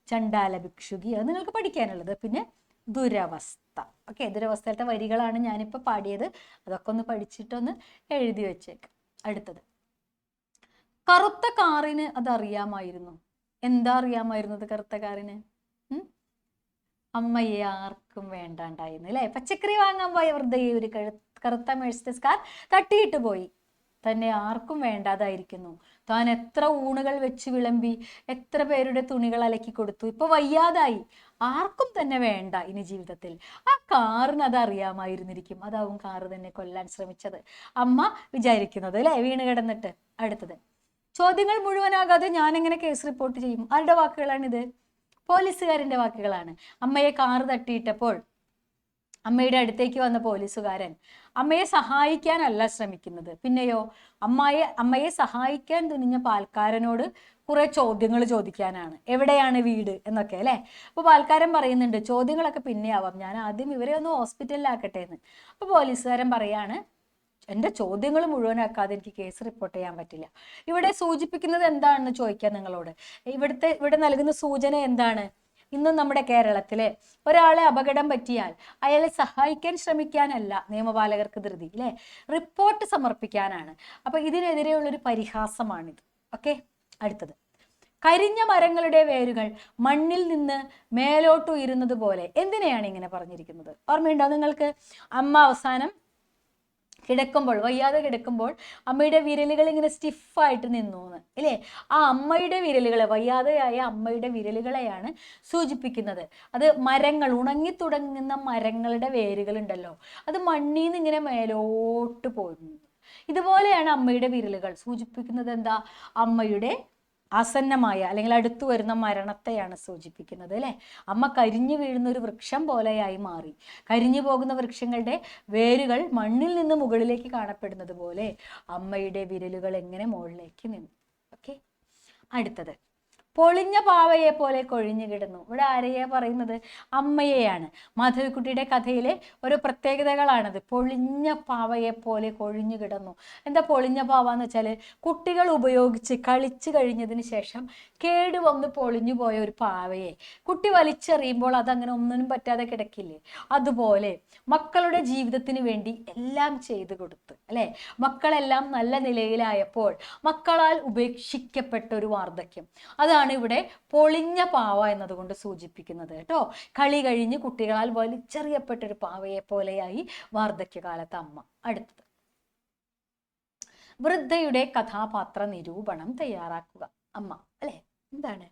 Speaker 1: ചണ്ടാല ഭിക്ഷുകി, അത് നിങ്ങൾക്ക് പഠിക്കാനുള്ളത്. പിന്നെ ദുരവസ്ഥ. ഓക്കെ, ദുരവസ്ഥയിലത്തെ വരികളാണ് ഞാനിപ്പോൾ പാടിയത്. അതൊക്കെ ഒന്ന് പഠിച്ചിട്ടൊന്ന് എഴുതി വെച്ചേക്ക്. അടുത്തത്, കറുത്ത കാറിന് അത് അറിയാമായിരുന്നു. എന്താ അറിയാമായിരുന്നത് കറുത്ത കാറിന്? അമ്മയെ ആർക്കും വേണ്ടാണ്ടായിരുന്നു അല്ലേ? പച്ചക്കറി വാങ്ങാൻ പോയ വൃദ്ധയെ ഒരു കറുത്ത മെഴ്സിഡസ് കാർ തട്ടിയിട്ട് പോയി. തന്നെ ആർക്കും വേണ്ടാതായിരിക്കുന്നു. താൻ എത്ര ഊണുകൾ വെച്ച് വിളമ്പി, എത്ര പേരുടെ തുണികൾ അലക്കി കൊടുത്തു, ഇപ്പൊ വയ്യാതായി, ആർക്കും തന്നെ വേണ്ട ഇനി ജീവിതത്തിൽ. ആ കാറിന് അത് അറിയാമായിരുന്നിരിക്കും. അതാവും കാറ് തന്നെ കൊല്ലാൻ ശ്രമിച്ചത്, അമ്മ വിചാരിക്കുന്നത് അല്ലേ, വീണ് കിടന്നിട്ട്. അടുത്തത്, ചോദ്യങ്ങൾ മുഴുവനാകാതെ ഞാൻ എങ്ങനെ കേസ് റിപ്പോർട്ട് ചെയ്യും? ആരുടെ വാക്കുകളാണിത്? പോലീസുകാരന്റെ വാക്കുകളാണ്. അമ്മയെ കാറ് തട്ടിയിട്ടപ്പോൾ അമ്മയുടെ അടുത്തേക്ക് വന്ന പോലീസുകാരൻ അമ്മയെ സഹായിക്കാനല്ല ശ്രമിക്കുന്നത്, പിന്നെയോ അമ്മയെ സഹായിക്കാൻ തുനിഞ്ഞ പാൽക്കാരനോട് കുറെ ചോദ്യങ്ങൾ ചോദിക്കാനാണ്. എവിടെയാണ് വീട് എന്നൊക്കെ അല്ലേ. അപ്പൊ പാൽക്കാരൻ പറയുന്നുണ്ട്, ചോദ്യങ്ങളൊക്കെ പിന്നെ ആവാം, ഞാൻ ആദ്യം ഇവരെ ഒന്ന് ഹോസ്പിറ്റലിലാക്കട്ടെ എന്ന്. അപ്പൊ പോലീസുകാരൻ പറയാണ്, എൻ്റെ ചോദ്യങ്ങൾ മുഴുവനാക്കാതെ എനിക്ക് കേസ് റിപ്പോർട്ട് ചെയ്യാൻ പറ്റില്ല. ഇവിടെ സൂചിപ്പിക്കുന്നത് എന്താണെന്ന് ചോദിക്കാം നിങ്ങളോട്. ഇവിടെ നൽകുന്ന സൂചന എന്താണ്? ഇന്നും നമ്മുടെ കേരളത്തിലെ ഒരാളെ അപകടം പറ്റിയാൽ അയാളെ സഹായിക്കാൻ ശ്രമിക്കാനല്ല നിയമപാലകർക്ക് ധൃതി അല്ലെ, റിപ്പോർട്ട് സമർപ്പിക്കാനാണ്. അപ്പൊ ഇതിനെതിരെയുള്ളൊരു പരിഹാസമാണിത്. ഓക്കെ, അടുത്തത്, കരിഞ്ഞ മരങ്ങളുടെ വേരുകൾ മണ്ണിൽ നിന്ന് മേലോട്ട് ഉയരുന്നത് പോലെ. എന്തിനെയാണ് ഇങ്ങനെ പറഞ്ഞിരിക്കുന്നത്? ഓർമ്മയുണ്ടോ നിങ്ങൾക്ക്? അമ്മ അവസാനം കിടക്കുമ്പോൾ, വയ്യാതെ കിടക്കുമ്പോൾ അമ്മയുടെ വിരലുകൾ ഇങ്ങനെ സ്റ്റിഫായിട്ട് നിന്നു അല്ലേ? ആ അമ്മയുടെ വിരലുകളെ, വയ്യാതെയായ അമ്മയുടെ വിരലുകളെയാണ് സൂചിപ്പിക്കുന്നത്. അത് മരങ്ങൾ, ഉണങ്ങി തുടങ്ങുന്ന മരങ്ങളുടെ വേരുകൾ ഉണ്ടല്ലോ, അത് മണ്ണിൽ നിന്ന് ഇങ്ങനെ മേലോട്ട് പോകുന്നു. ഇതുപോലെയാണ് അമ്മയുടെ വിരലുകൾ സൂചിപ്പിക്കുന്നത്. എന്താ? അമ്മയുടെ ആസന്നമായ അല്ലെങ്കിൽ അടുത്തു വരുന്ന മരണത്തെയാണ് സൂചിപ്പിക്കുന്നത് അല്ലെ. അമ്മ കരിഞ്ഞു വീഴുന്ന ഒരു വൃക്ഷം പോലെയായി മാറി. കരിഞ്ഞു പോകുന്ന വൃക്ഷങ്ങളുടെ വേരുകൾ മണ്ണിൽ നിന്ന് മുകളിലേക്ക് കാണപ്പെടുന്നത് പോലെ അമ്മയുടെ വിരലുകൾ എങ്ങനെ മുകളിലേക്ക് നിന്നു. ഓക്കെ, അടുത്തത്, പൊളിഞ്ഞ പാവയെ പോലെ കൊഴിഞ്ഞു കിടന്നു. ഇവിടെ ആരെയാ പറയുന്നത്? അമ്മയെയാണ്. മാധവിക്കുട്ടിയുടെ കഥയിലെ ഒരു പ്രത്യേകതകളാണത്. പൊളിഞ്ഞ പാവയെ പോലെ കൊഴിഞ്ഞു കിടന്നു. എന്താ പൊളിഞ്ഞ പാവ എന്ന് വെച്ചാൽ, കുട്ടികൾ ഉപയോഗിച്ച് കളിച്ചു കഴിഞ്ഞതിന് ശേഷം കേടുവന്ന് പൊളിഞ്ഞു പോയ ഒരു പാവയെ കുട്ടി വലിച്ചെറിയുമ്പോൾ അതങ്ങനെ ഒന്നിനും പറ്റാതെ കിടക്കില്ലേ, അതുപോലെ മക്കളുടെ ജീവിതത്തിന് വേണ്ടി എല്ലാം ചെയ്തു കൊടുത്ത് അല്ലെ, മക്കളെല്ലാം നല്ല നിലയിലായപ്പോൾ മക്കളാൽ ഉപേക്ഷിക്കപ്പെട്ട ഒരു വാർദ്ധക്യം, അതാണ് ഇവിടെ പൊളിഞ്ഞ പാവ എന്നതുകൊണ്ട് സൂചിപ്പിക്കുന്നത് കേട്ടോ. കളി കഴിഞ്ഞ് കുട്ടികളാൽ വലിച്ചെറിയപ്പെട്ട ഒരു പാവയെ പോലെയായി വാർദ്ധക്യകാലത്ത് അമ്മ. അടുത്തത്, വൃദ്ധയുടെ കഥാപാത്ര നിരൂപണം തയ്യാറാക്കുക. അമ്മ അല്ലെ, എന്താണ്?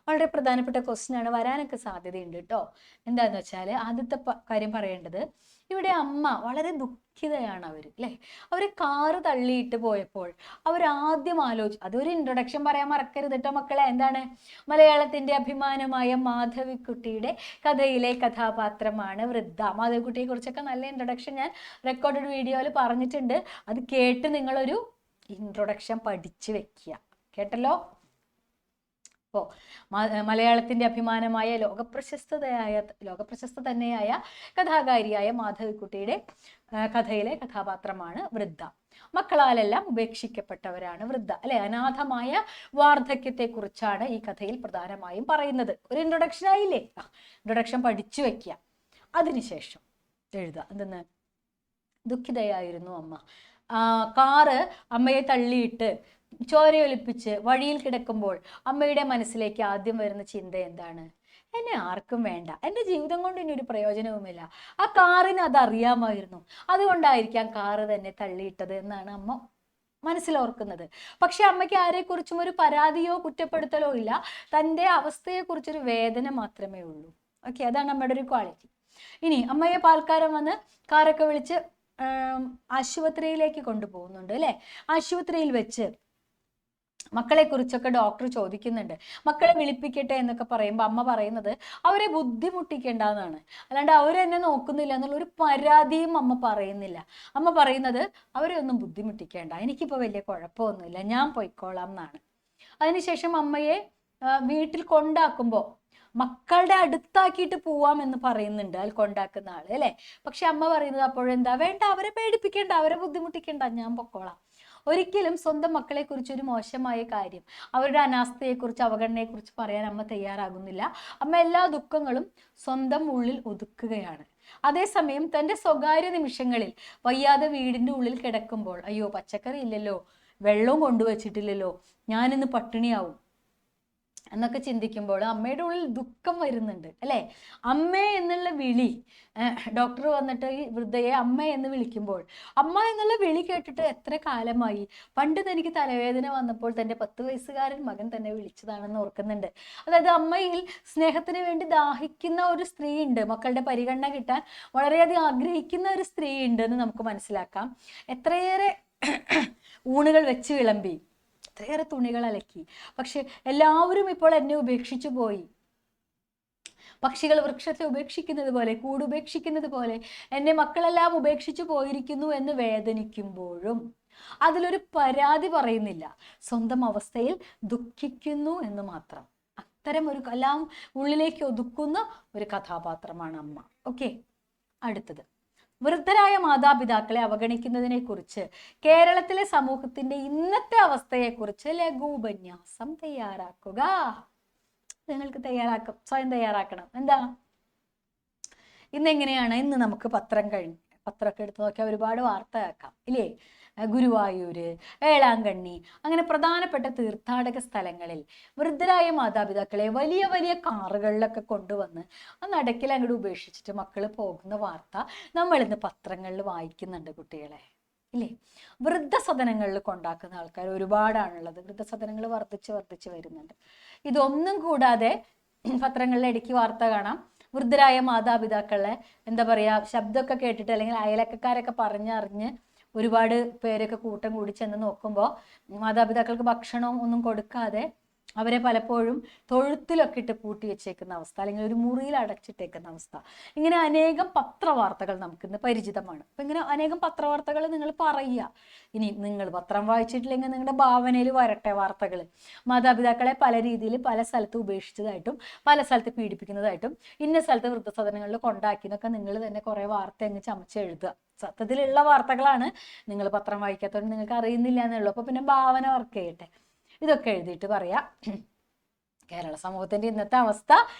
Speaker 1: വളരെ പ്രധാനപ്പെട്ട ക്വസ്റ്റ്യൻ ആണ്, വരാനൊക്കെ സാധ്യതയുണ്ട് കേട്ടോ. എന്താന്ന് വെച്ചാൽ ആദ്യത്തെ കാര്യം പറയേണ്ടത്, ഇവിടെ അമ്മ വളരെ ദുഃഖിതയാണ് അല്ലേ. അവർ കാറ് തള്ളിയിട്ട് പോയപ്പോൾ അവരാദ്യം അതൊരു ഇൻട്രൊഡക്ഷൻ പറയാൻ മറക്കരുത് കേട്ടോ മക്കളെ. എന്താണ്? മലയാളത്തിന്റെ അഭിമാനമായ മാധവിക്കുട്ടിയുടെ കഥയിലെ കഥാപാത്രമാണ് വൃദ്ധ. മാധവിക്കുട്ടിയെ കുറിച്ചൊക്കെ നല്ല ഇൻട്രൊഡക്ഷൻ ഞാൻ റെക്കോർഡഡ് വീഡിയോയിൽ പറഞ്ഞിട്ടുണ്ട്. അത് കേട്ട് നിങ്ങളൊരു ഇൻട്രൊഡക്ഷൻ പഠിച്ചു വെക്കുക. കേട്ടല്ലോ? അപ്പോൾ മലയാളത്തിന്റെ അഭിമാനമായ ലോകപ്രശസ്ത തന്നെയായ കഥാകാരിയായ മാധവിക്കുട്ടിയുടെ കഥയിലെ കഥാപാത്രമാണ് വൃദ്ധ. മക്കളാലെല്ലാം ഉപേക്ഷിക്കപ്പെട്ടവരാണ് വൃദ്ധ അല്ലെ. അനാഥമായ വാർദ്ധക്യത്തെ കുറിച്ചാണ് ഈ കഥയിൽ പ്രധാനമായും പറയുന്നത്. ഒരു ഇൻട്രൊഡക്ഷൻ ആയില്ലേ? ഇൻട്രൊഡക്ഷൻ പഠിച്ചു വെക്കുക. അതിനുശേഷം എഴുതുക. എന്തെന്ന്? ദുഃഖിതയായിരുന്നു അമ്മ. കാറ് അമ്മയെ തള്ളിയിട്ട് ചോരയൊലിപ്പിച്ച് വഴിയിൽ കിടക്കുമ്പോൾ അമ്മയുടെ മനസ്സിലേക്ക് ആദ്യം വരുന്ന ചിന്ത എന്താണ്? എന്നെ ആർക്കും വേണ്ട, എൻ്റെ ജീവിതം കൊണ്ട് ഇനി ഒരു പ്രയോജനവുമില്ല. ആ കാറിന് അത് അറിയാമായിരുന്നു, അതുകൊണ്ടായിരിക്കാം കാറ് തന്നെ തള്ളിയിട്ടത് എന്നാണ് അമ്മ മനസ്സിലോർക്കുന്നത്. പക്ഷെ അമ്മയ്ക്ക് ആരെക്കുറിച്ചും ഒരു പരാതിയോ കുറ്റപ്പെടുത്തലോ ഇല്ല. തൻ്റെ അവസ്ഥയെക്കുറിച്ചൊരു വേദന മാത്രമേ ഉള്ളൂ. ഓക്കെ, അതാണ് അമ്മയുടെ ഒരു ക്വാളിറ്റി. ഇനി അമ്മയെ പാൽക്കാരൻ വന്ന് കാറൊക്കെ വിളിച്ച് ആശുപത്രിയിലേക്ക് കൊണ്ടുപോകുന്നുണ്ട് അല്ലെ. ആശുപത്രിയിൽ വെച്ച് മക്കളെ കുറിച്ചൊക്കെ ഡോക്ടർ ചോദിക്കുന്നുണ്ട്. മക്കളെ വിളിപ്പിക്കട്ടെ എന്നൊക്കെ പറയുമ്പോൾ അമ്മ പറയുന്നത് അവരെ ബുദ്ധിമുട്ടിക്കേണ്ടെന്നാണ്, അല്ലാണ്ട് അവരെന്നെ നോക്കുന്നില്ല എന്നുള്ള ഒരു പരാതിയും അമ്മ പറയുന്നില്ല. അമ്മ പറയുന്നത് അവരെ ഒന്നും ബുദ്ധിമുട്ടിക്കേണ്ട, എനിക്കിപ്പോൾ വലിയ കുഴപ്പമൊന്നുമില്ല, ഞാൻ പോയിക്കോളാം എന്നാണ്. അതിനുശേഷം അമ്മയെ വീട്ടിൽ കൊണ്ടാക്കുമ്പോൾ മക്കളുടെ അടുത്താക്കിയിട്ട് പോവാം എന്ന് പറയുന്നുണ്ട് അതിൽ കൊണ്ടാക്കുന്ന ആള് അല്ലെ. പക്ഷെ അമ്മ പറയുന്നത് അപ്പോഴെന്താ? വേണ്ട, അവരെ പേടിപ്പിക്കേണ്ട, അവരെ ബുദ്ധിമുട്ടിക്കേണ്ട, ഞാൻ പൊക്കോളാം. ഒരിക്കലും സ്വന്തം മക്കളെക്കുറിച്ച് ഒരു മോശമായ കാര്യം, അവരുടെ അനാസ്ഥയെക്കുറിച്ച്, അവഗണനയെക്കുറിച്ച് പറയാൻ അമ്മ തയ്യാറാകുന്നില്ല. അമ്മ എല്ലാ ദുഃഖങ്ങളും സ്വന്തം ഉള്ളിൽ ഒതുക്കുകയാണ്. അതേസമയം തൻ്റെ സ്വകാര്യ നിമിഷങ്ങളിൽ വയ്യാതെ വീടിൻ്റെ ഉള്ളിൽ കിടക്കുമ്പോൾ, അയ്യോ പച്ചക്കറി ഇല്ലല്ലോ, വെള്ളവും കൊണ്ടുവച്ചിട്ടില്ലല്ലോ, ഞാനിന്ന് പട്ടിണിയാവും എന്നൊക്കെ ചിന്തിക്കുമ്പോൾ അമ്മയുടെ ഉള്ളിൽ ദുഃഖം വരുന്നുണ്ട് അല്ലേ? അമ്മേ എന്നുള്ള വിളി, ഡോക്ടർ വന്നിട്ട് ഈ വൃദ്ധയെ അമ്മ എന്ന് വിളിക്കുമ്പോൾ, അമ്മ എന്നുള്ള വിളി കേട്ടിട്ട് എത്ര കാലമായി. പണ്ട് തനിക്ക് തലവേദന വന്നപ്പോൾ തൻ്റെ 10 വയസ്സുകാരൻ മകൻ തന്നെ വിളിച്ചതാണെന്ന് ഓർക്കുന്നുണ്ട്. അതായത് അമ്മയിൽ സ്നേഹത്തിന് വേണ്ടി ദാഹിക്കുന്ന ഒരു സ്ത്രീ ഉണ്ട്, മക്കളുടെ പരിഗണന കിട്ടാൻ വളരെയധികം ആഗ്രഹിക്കുന്ന ഒരു സ്ത്രീ ഉണ്ട് എന്ന് നമുക്ക് മനസ്സിലാക്കാം. എത്രയേറെ ഊണുകൾ വെച്ച് വിളമ്പി, എത്രയേറെ തുണികൾ അലക്കി, പക്ഷെ എല്ലാവരും ഇപ്പോൾ എന്നെ ഉപേക്ഷിച്ചു പോയി. പക്ഷികൾ വൃക്ഷത്തെ ഉപേക്ഷിക്കുന്നത് പോലെ, കൂടുപേക്ഷിക്കുന്നത് പോലെ എന്നെ മക്കളെല്ലാം ഉപേക്ഷിച്ചു പോയിരിക്കുന്നു എന്ന് വേദനിക്കുമ്പോഴും അതിലൊരു പരാതി പറയുന്നില്ല, സ്വന്തം അവസ്ഥയിൽ ദുഃഖിക്കുന്നു എന്ന് മാത്രം. അത്തരം ഒരു എല്ലാം ഉള്ളിലേക്ക് ഒതുക്കുന്ന ഒരു കഥാപാത്രമാണ് അമ്മ. ഓക്കെ, അടുത്തത് വൃദ്ധരായ മാതാപിതാക്കളെ അവഗണിക്കുന്നതിനെ കുറിച്ച്, കേരളത്തിലെ സമൂഹത്തിന്റെ ഇന്നത്തെ അവസ്ഥയെക്കുറിച്ച് ലഘുപന്യാസം തയ്യാറാക്കുക. നിങ്ങൾക്ക് സ്വയം തയ്യാറാക്കണം. എന്താ ഇന്നെങ്ങനെയാണ്? ഇന്ന് നമുക്ക് പത്രമൊക്കെ എടുത്ത് നോക്കിയാൽ ഒരുപാട് വാർത്ത കേൾക്കാം ഇല്ലേ? ഗുരുവായൂര്, വേളാങ്കണ്ണി, അങ്ങനെ പ്രധാനപ്പെട്ട തീർത്ഥാടക സ്ഥലങ്ങളിൽ വൃദ്ധരായ മാതാപിതാക്കളെ വലിയ വലിയ കാറുകളിലൊക്കെ കൊണ്ടുവന്ന് ആ നടക്കിൽ അങ്ങോട്ട് ഉപേക്ഷിച്ചിട്ട് മക്കൾ പോകുന്ന വാർത്ത നമ്മൾ ഇന്ന് പത്രങ്ങളിൽ വായിക്കുന്നുണ്ട് കുട്ടികളെ ഇല്ലേ? വൃദ്ധസദനങ്ങളിൽ കൊണ്ടാക്കുന്ന ആൾക്കാർ ഒരുപാടാണുള്ളത്. വൃദ്ധസദനങ്ങൾ വർദ്ധിച്ച് വരുന്നുണ്ട്. ഇതൊന്നും കൂടാതെ പത്രങ്ങളിലെ ഇടയ്ക്ക് വാർത്ത കാണാം, വൃദ്ധരായ മാതാപിതാക്കളെ എന്താ പറയാ, ശബ്ദമൊക്കെ കേട്ടിട്ട് അല്ലെങ്കിൽ അയലക്കാരൊക്കെ പറഞ്ഞറിഞ്ഞ് ഒരുപാട് പേരൊക്കെ കൂട്ടം കൂടി ചെന്ന് നോക്കുമ്പോൾ മാതാപിതാക്കൾക്ക് ഭക്ഷണവും ഒന്നും കൊടുക്കാതെ അവരെ പലപ്പോഴും തൊഴുത്തിലൊക്കെ ഇട്ട് പൂട്ടി വെച്ചേക്കുന്ന അവസ്ഥ, അല്ലെങ്കിൽ ഒരു മുറിയിൽ അടച്ചിട്ടേക്കുന്ന അവസ്ഥ. ഇങ്ങനെ അനേകം പത്രവാർത്തകൾ നമുക്കിന്ന് പരിചിതമാണ്. അപ്പം ഇങ്ങനെ അനേകം പത്രവാർത്തകൾ നിങ്ങൾ പറയുക. ഇനി നിങ്ങൾ പത്രം വായിച്ചിട്ടില്ലെങ്കിൽ നിങ്ങളുടെ ഭാവനയിൽ വരട്ടെ വാർത്തകൾ. മാതാപിതാക്കളെ പല രീതിയിൽ പല സ്ഥലത്ത് ഉപേക്ഷിച്ചതായിട്ടും പല സ്ഥലത്ത് പീഡിപ്പിക്കുന്നതായിട്ടും ഇന്ന സ്ഥലത്ത് വൃദ്ധസദനങ്ങളിൽ കൊണ്ടാക്കിയെന്നൊക്കെ നിങ്ങൾ തന്നെ കുറേ വാർത്ത അങ്ങ് ചമച്ചെഴുതുക. സത്യത്തിലുള്ള വാർത്തകളാണ്, നിങ്ങൾ പത്രം വായിക്കാത്തതുകൊണ്ട് നിങ്ങൾക്ക് അറിയുന്നില്ല എന്നുള്ളൂ. അപ്പോൾ പിന്നെ ഭാവന വർക്ക് ചെയ്യട്ടെ. ഇതൊക്കെ എഴുതിയിട്ട് പറയാ, കേരള സമൂഹത്തിന്റെ ഇന്നത്തെ അവസ്ഥ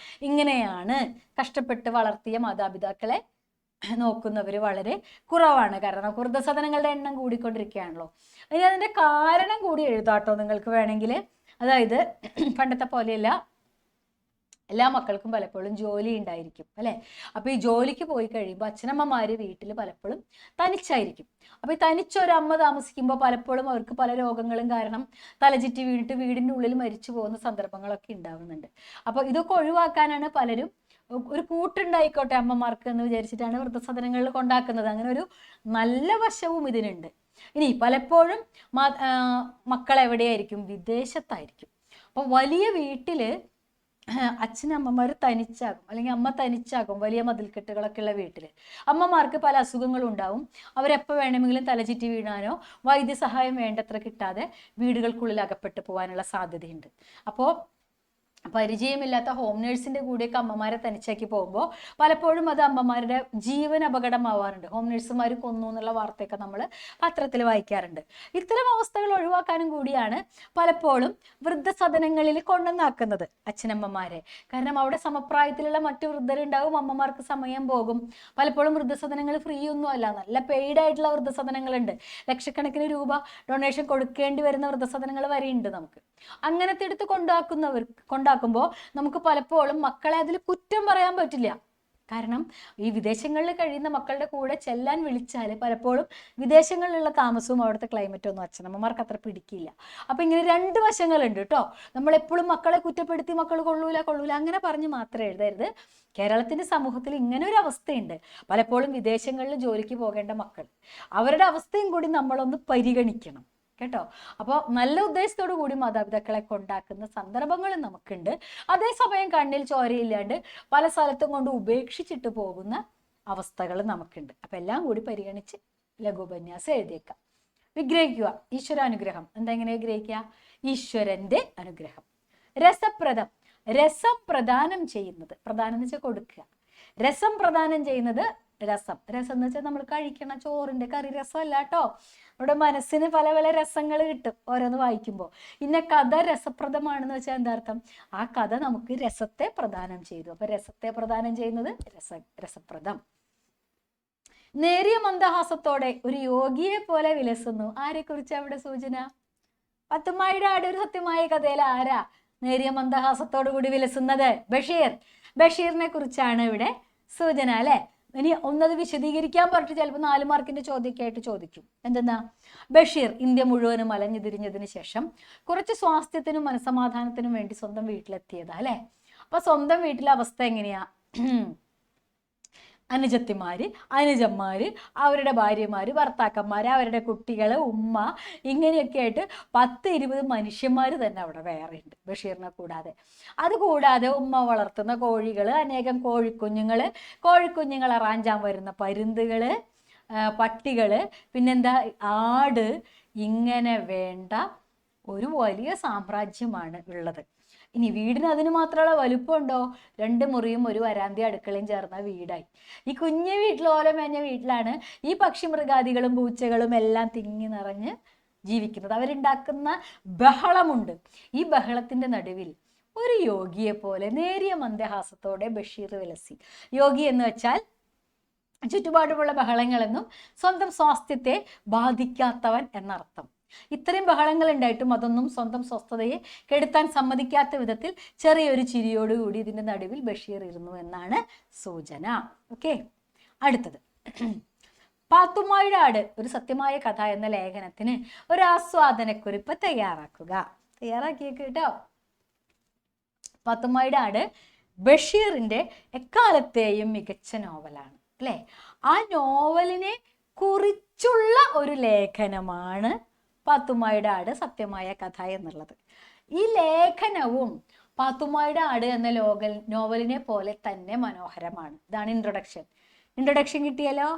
Speaker 1: ഇങ്ങനെയാണ്. കഷ്ടപ്പെട്ട് വളർത്തിയ മാതാപിതാക്കളെ നോക്കുന്നവര് വളരെ കുറവാണ്. കാരണം വൃദ്ധസദനങ്ങളുടെ എണ്ണം കൂടിക്കൊണ്ടിരിക്കുകയാണല്ലോ. ഇനി അതിന്റെ കാരണം കൂടി എഴുതാട്ടോ നിങ്ങൾക്ക് വേണമെങ്കിൽ. അതായത് പണ്ടത്തെ പോലെയല്ല, എല്ലാ മക്കൾക്കും പലപ്പോഴും ജോലി ഉണ്ടായിരിക്കും അല്ലെ? അപ്പൊ ഈ ജോലിക്ക് പോയി കഴിയുമ്പോൾ അച്ഛനമ്മമാര് വീട്ടിൽ പലപ്പോഴും തനിച്ചായിരിക്കും. അപ്പൊ ഈ തനിച്ചൊരമ്മ താമസിക്കുമ്പോൾ പലപ്പോഴും അവർക്ക് പല രോഗങ്ങളും കാരണം തലചുറ്റി വീണിട്ട് വീടിന്റെ ഉള്ളിൽ മരിച്ചു പോകുന്ന സന്ദർഭങ്ങളൊക്കെ ഉണ്ടാവുന്നുണ്ട്. അപ്പൊ ഇതൊക്കെ ഒഴിവാക്കാനാണ് പലരും ഒരു കൂട്ടുണ്ടായിക്കോട്ടെ അമ്മമാർക്ക് എന്ന് വിചാരിച്ചിട്ടാണ് വൃദ്ധസദനങ്ങളിൽ കൊണ്ടാക്കുന്നത്. അങ്ങനെ ഒരു നല്ല വശവും ഇതിനുണ്ട്. ഇനി പലപ്പോഴും മക്കൾ എവിടെയായിരിക്കും? വിദേശത്തായിരിക്കും. അപ്പൊ വലിയ വീട്ടില് അച്ഛനമ്മമാർ തനിച്ചാകും, അല്ലെങ്കിൽ അമ്മ തനിച്ചാകും. വലിയ മതിൽക്കെട്ടുകളൊക്കെ ഉള്ള വീട്ടില് അമ്മമാർക്ക് പല അസുഖങ്ങളും ഉണ്ടാവും. അവരെപ്പോൾ വേണമെങ്കിലും തലചുറ്റി വീണാനോ വൈദ്യസഹായം വേണ്ടത്ര കിട്ടാതെ വീടുകൾക്കുള്ളിൽ അകപ്പെട്ടു പോകാനുള്ള സാധ്യതയുണ്ട്. അപ്പോൾ പരിചയമില്ലാത്ത ഹോം നേഴ്സിന്റെ കൂടെയൊക്കെ അമ്മമാരെ തനിച്ചാക്കി പോകുമ്പോൾ പലപ്പോഴും അത് അമ്മമാരുടെ ജീവൻ അപകടമാവാറുണ്ട്. ഹോം നേഴ്സുമാർ കൊന്നു എന്നുള്ള വാർത്തയൊക്കെ നമ്മൾ പത്രത്തിൽ വായിക്കാറുണ്ട്. ഇത്തരം അവസ്ഥകൾ ഒഴിവാക്കാനും കൂടിയാണ് പലപ്പോഴും വൃദ്ധസദനങ്ങളിൽ കൊണ്ടുവന്നാക്കുന്നത് അച്ഛനമ്മമാരെ. കാരണം അവിടെ സമപ്രായത്തിലുള്ള മറ്റു വൃദ്ധരുണ്ടാവും, അമ്മമാർക്ക് സമയം പോകും. പലപ്പോഴും വൃദ്ധസദനങ്ങൾ ഫ്രീ ഒന്നും അല്ല, നല്ല പെയ്ഡ് ആയിട്ടുള്ള വൃദ്ധസദനങ്ങളുണ്ട്. ലക്ഷക്കണക്കിന് രൂപ ഡൊണേഷൻ കൊടുക്കേണ്ടി വരുന്ന വൃദ്ധസദനങ്ങൾ വരെയുണ്ട് നമുക്ക്. അങ്ങനത്തെ എടുത്ത് കൊണ്ടാക്കുമ്പോൾ നമുക്ക് പലപ്പോഴും മക്കളെ അതിൽ കുറ്റം പറയാൻ പറ്റില്ല. കാരണം ഈ വിദേശങ്ങളിൽ കഴിയുന്ന മക്കളുടെ കൂടെ ചെല്ലാൻ വിളിച്ചാൽ പലപ്പോഴും വിദേശങ്ങളിലുള്ള താമസവും അവിടുത്തെ ക്ലൈമറ്റ് ഒന്നും അച്ഛനമ്മമാർക്ക് അത്ര പിടിക്കില്ല. അപ്പൊ ഇങ്ങനെ രണ്ട് വശങ്ങളുണ്ട് കേട്ടോ. നമ്മളെപ്പോഴും മക്കളെ കുറ്റപ്പെടുത്തി മക്കൾ കൊള്ളൂല അങ്ങനെ പറഞ്ഞ് മാത്രം എഴുതരുത്. കേരളത്തിന്റെ സമൂഹത്തിൽ ഇങ്ങനെ ഒരു അവസ്ഥയുണ്ട്. പലപ്പോഴും വിദേശങ്ങളിൽ ജോലിക്ക് പോകേണ്ട മക്കൾ, അവരുടെ അവസ്ഥയും കൂടി നമ്മളൊന്ന് പരിഗണിക്കണം കേട്ടോ. അപ്പോൾ നല്ല ഉദ്ദേശത്തോടു കൂടി മാതാപിതാക്കളെ കൊണ്ടാക്കുന്ന സന്ദർഭങ്ങളും നമുക്കുണ്ട്. അതേസമയം കണ്ണിൽ ചോരയില്ലാണ്ട് പല സ്ഥലത്തും കൊണ്ട് ഉപേക്ഷിച്ചിട്ട് പോകുന്ന അവസ്ഥകൾ നമുക്കുണ്ട്. അപ്പൊ എല്ലാം കൂടി പരിഗണിച്ച് ലഘുപന്യാസം എഴുതിയേക്കാം. വിഗ്രഹിക്കുക. ഈശ്വരാനുഗ്രഹം. എന്താ എങ്ങനെ വിഗ്രഹിക്കുക? ഈശ്വരന്റെ അനുഗ്രഹം. രസപ്രദം. രസം പ്രദാനം ചെയ്യുന്നത്, പ്രദാനം എന്ന് വെച്ചാൽ കൊടുക്കുക. രസം പ്രദാനം ചെയ്യുന്നത് രസം. രസം എന്ന് വെച്ചാൽ നമ്മൾ കഴിക്കണ ചോറിന്റെ കറി രസമല്ല കേട്ടോ. നമ്മുടെ മനസ്സിന് പല പല രസങ്ങൾ കിട്ടും ഓരോന്ന് വായിക്കുമ്പോൾ. ഇന്ന കഥ രസപ്രദമാണെന്ന് വെച്ചാൽ എന്താ അർത്ഥം? ആ കഥ നമുക്ക് രസത്തെ പ്രദാനം ചെയ്തു. അപ്പൊ രസത്തെ പ്രദാനം ചെയ്യുന്നത് രസപ്രദം. നേരിയ മന്ദഹാസത്തോടെ ഒരു യോഗിയെ പോലെ വിലസുന്നു. ആരെ കുറിച്ച് അവിടെ സൂചന? പാത്തുമ്മയുടെ ആട് ഒരു സത്യമായ കഥയിൽ ആരാ നേരിയ മന്ദഹാസത്തോടു കൂടി വിലസുന്നത്? ബഷീർ. ബഷീറിനെ കുറിച്ചാണ് ഇവിടെ സൂചന അല്ലെ. ഇനി ഒന്നത് വിശദീകരിക്കാൻ പറഞ്ഞിട്ട് ചിലപ്പോൾ 4 മാർക്കിന്റെ ചോദ്യമൊക്കെ ആയിട്ട് ചോദിക്കും. എന്തെന്നാ? ബഷീർ ഇന്ത്യ മുഴുവനും അലഞ്ഞു തിരിഞ്ഞതിന് ശേഷം കുറച്ച് സ്വാസ്ഥ്യത്തിനും മനസമാധാനത്തിനും വേണ്ടി സ്വന്തം വീട്ടിലെത്തിയതാ അല്ലെ. അപ്പൊ സ്വന്തം വീട്ടിലെ അവസ്ഥ എങ്ങനെയാ? അനുജത്തിമാര്, അനുജന്മാര്, അവരുടെ ഭാര്യമാര്, ഭർത്താക്കന്മാര്, അവരുടെ കുട്ടികള്, ഉമ്മ, ഇങ്ങനെയൊക്കെ ആയിട്ട് 10-20 മനുഷ്യന്മാര് തന്നെ അവിടെ വേറെ ഉണ്ട് ബഷീറിനെ കൂടാതെ. അതുകൂടാതെ ഉമ്മ വളർത്തുന്ന കോഴികള്, അനേകം കോഴിക്കുഞ്ഞുങ്ങളെ റാഞ്ചാൻ വരുന്ന പരുന്തുകള്, പട്ടികള്, പിന്നെന്താ ആട്, ഇങ്ങനെ വേണ്ട ഒരു വലിയ സാമ്രാജ്യമാണ് ഉള്ളത്. ഇനി വീടിന് അതിന് മാത്രമുള്ള വലുപ്പമുണ്ടോ? 2 മുറിയും 1 വരാന്തി അടുക്കളയും ചേർന്ന വീടായി. ഈ കുഞ്ഞു വീട്ടിൽ, ഓലമേഞ്ഞ വീട്ടിലാണ് ഈ പക്ഷി മൃഗാദികളും പൂച്ചകളും എല്ലാം തിങ്ങി നിറഞ്ഞ് ജീവിക്കുന്നത്. അവരുണ്ടാക്കുന്ന ബഹളമുണ്ട്. ഈ ബഹളത്തിന്റെ നടുവിൽ ഒരു യോഗിയെ പോലെ നേരിയ മന്ദഹാസത്തോടെ ബഷീർ വിലസി. യോഗി എന്ന് വെച്ചാൽ ചുറ്റുപാടുമുള്ള ബഹളങ്ങളെന്നും സ്വന്തം സ്വാസ്ഥ്യത്തെ ബാധിക്കാത്തവൻ എന്നർത്ഥം. ഇത്രയും ബഹളങ്ങൾ ഉണ്ടായിട്ടും അതൊന്നും സ്വന്തം സ്വസ്ഥതയെ കെടുത്താൻ സമ്മതിക്കാത്ത വിധത്തിൽ ചെറിയൊരു ചിരിയോടുകൂടി ഇതിന്റെ നടുവിൽ ബഷീർ ഇരുന്നു എന്നാണ് സൂചന. ഓക്കെ, അടുത്തത് പാത്തുമ്മയുടെ ആട് ഒരു സത്യമായ കഥ എന്ന ലേഖനത്തിന് ഒരു ആസ്വാദനക്കുറിപ്പ് തയ്യാറാക്കിയേക്ക് കേട്ടോ. പാത്തുമ്മയുടെ ആട് ബഷീറിന്റെ എക്കാലത്തെയും മികച്ച നോവലാണ് അല്ലെ. ആ നോവലിനെ കുറിച്ചുള്ള ഒരു ലേഖനമാണ് പാത്തുമ്മയുടെ ആട് സത്യമായ കഥ എന്നുള്ളത്. ഈ ലേഖനവും പാത്തുമ്മയുടെ ആട് എന്ന നോവലിനെ പോലെ തന്നെ മനോഹരമാണ്. ഇതാണ് ഇൻട്രൊഡക്ഷൻ കിട്ടിയല്ലോ.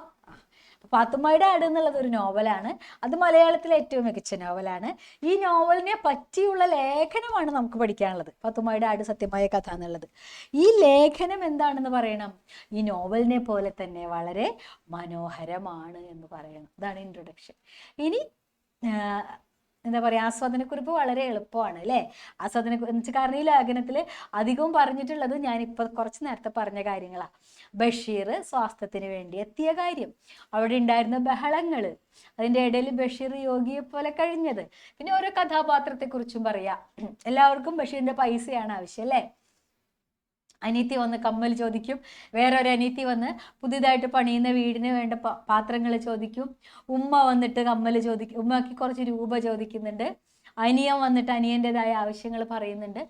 Speaker 1: പാത്തുമ്മയുടെ ആട് എന്നുള്ളത് ഒരു നോവലാണ്. അത് മലയാളത്തിലെ ഏറ്റവും മികച്ച നോവലാണ്. ഈ നോവലിനെ പറ്റിയുള്ള ലേഖനമാണ് നമുക്ക് പഠിക്കാനുള്ളത്. പാത്തുമ്മയുടെ ആട് സത്യമായ കഥ എന്നുള്ളത്. ഈ ലേഖനം എന്താണെന്ന് പറയണം? ഈ നോവലിനെ പോലെ തന്നെ വളരെ മനോഹരമാണ് എന്ന് പറയണം. ഇതാണ് ഇൻട്രൊഡക്ഷൻ. ഇനി എന്താ പറയുക, ആസ്വാദനക്കുറിപ്പ് വളരെ എളുപ്പമാണ് അല്ലേ. ആസ്വാദനക്കുറിച്ച് കാരണം ഈ ലേഖനത്തിൽ അധികവും പറഞ്ഞിട്ടുള്ളത് ഞാനിപ്പോൾ കുറച്ച് നേരത്തെ പറഞ്ഞ കാര്യങ്ങളാണ്. ബഷീർ സ്വാസ്ഥ്യത്തിന് വേണ്ടി എത്തിയ കാര്യം, അവിടെ ഉണ്ടായിരുന്ന ബഹളങ്ങൾ, അതിൻ്റെ ഇടയിൽ ബഷീർ യോഗിയെ പോലെ കഴിഞ്ഞത്, പിന്നെ ഓരോ കഥാപാത്രത്തെക്കുറിച്ചും പറയാം. എല്ലാവർക്കും ബഷീറിന്റെ പൈസയാണ് ആവശ്യം അല്ലേ. അനിയത്തി വന്ന് കമ്മൽ ചോദിക്കും, വേറൊരു അനിയത്തി വന്ന് പുതിയതായിട്ട് പണിയുന്ന വീടിന് വേണ്ട പാത്രങ്ങൾ ചോദിക്കും, ഉമ്മ വന്നിട്ട് കമ്മൽ ചോദിക്കും, ഉമ്മക്ക് കുറച്ച് രൂപ ചോദിക്കുന്നുണ്ട്, അനിയൻ വന്നിട്ട് അനിയൻ്റെതായ ആവശ്യങ്ങൾ പറയുന്നുണ്ട്.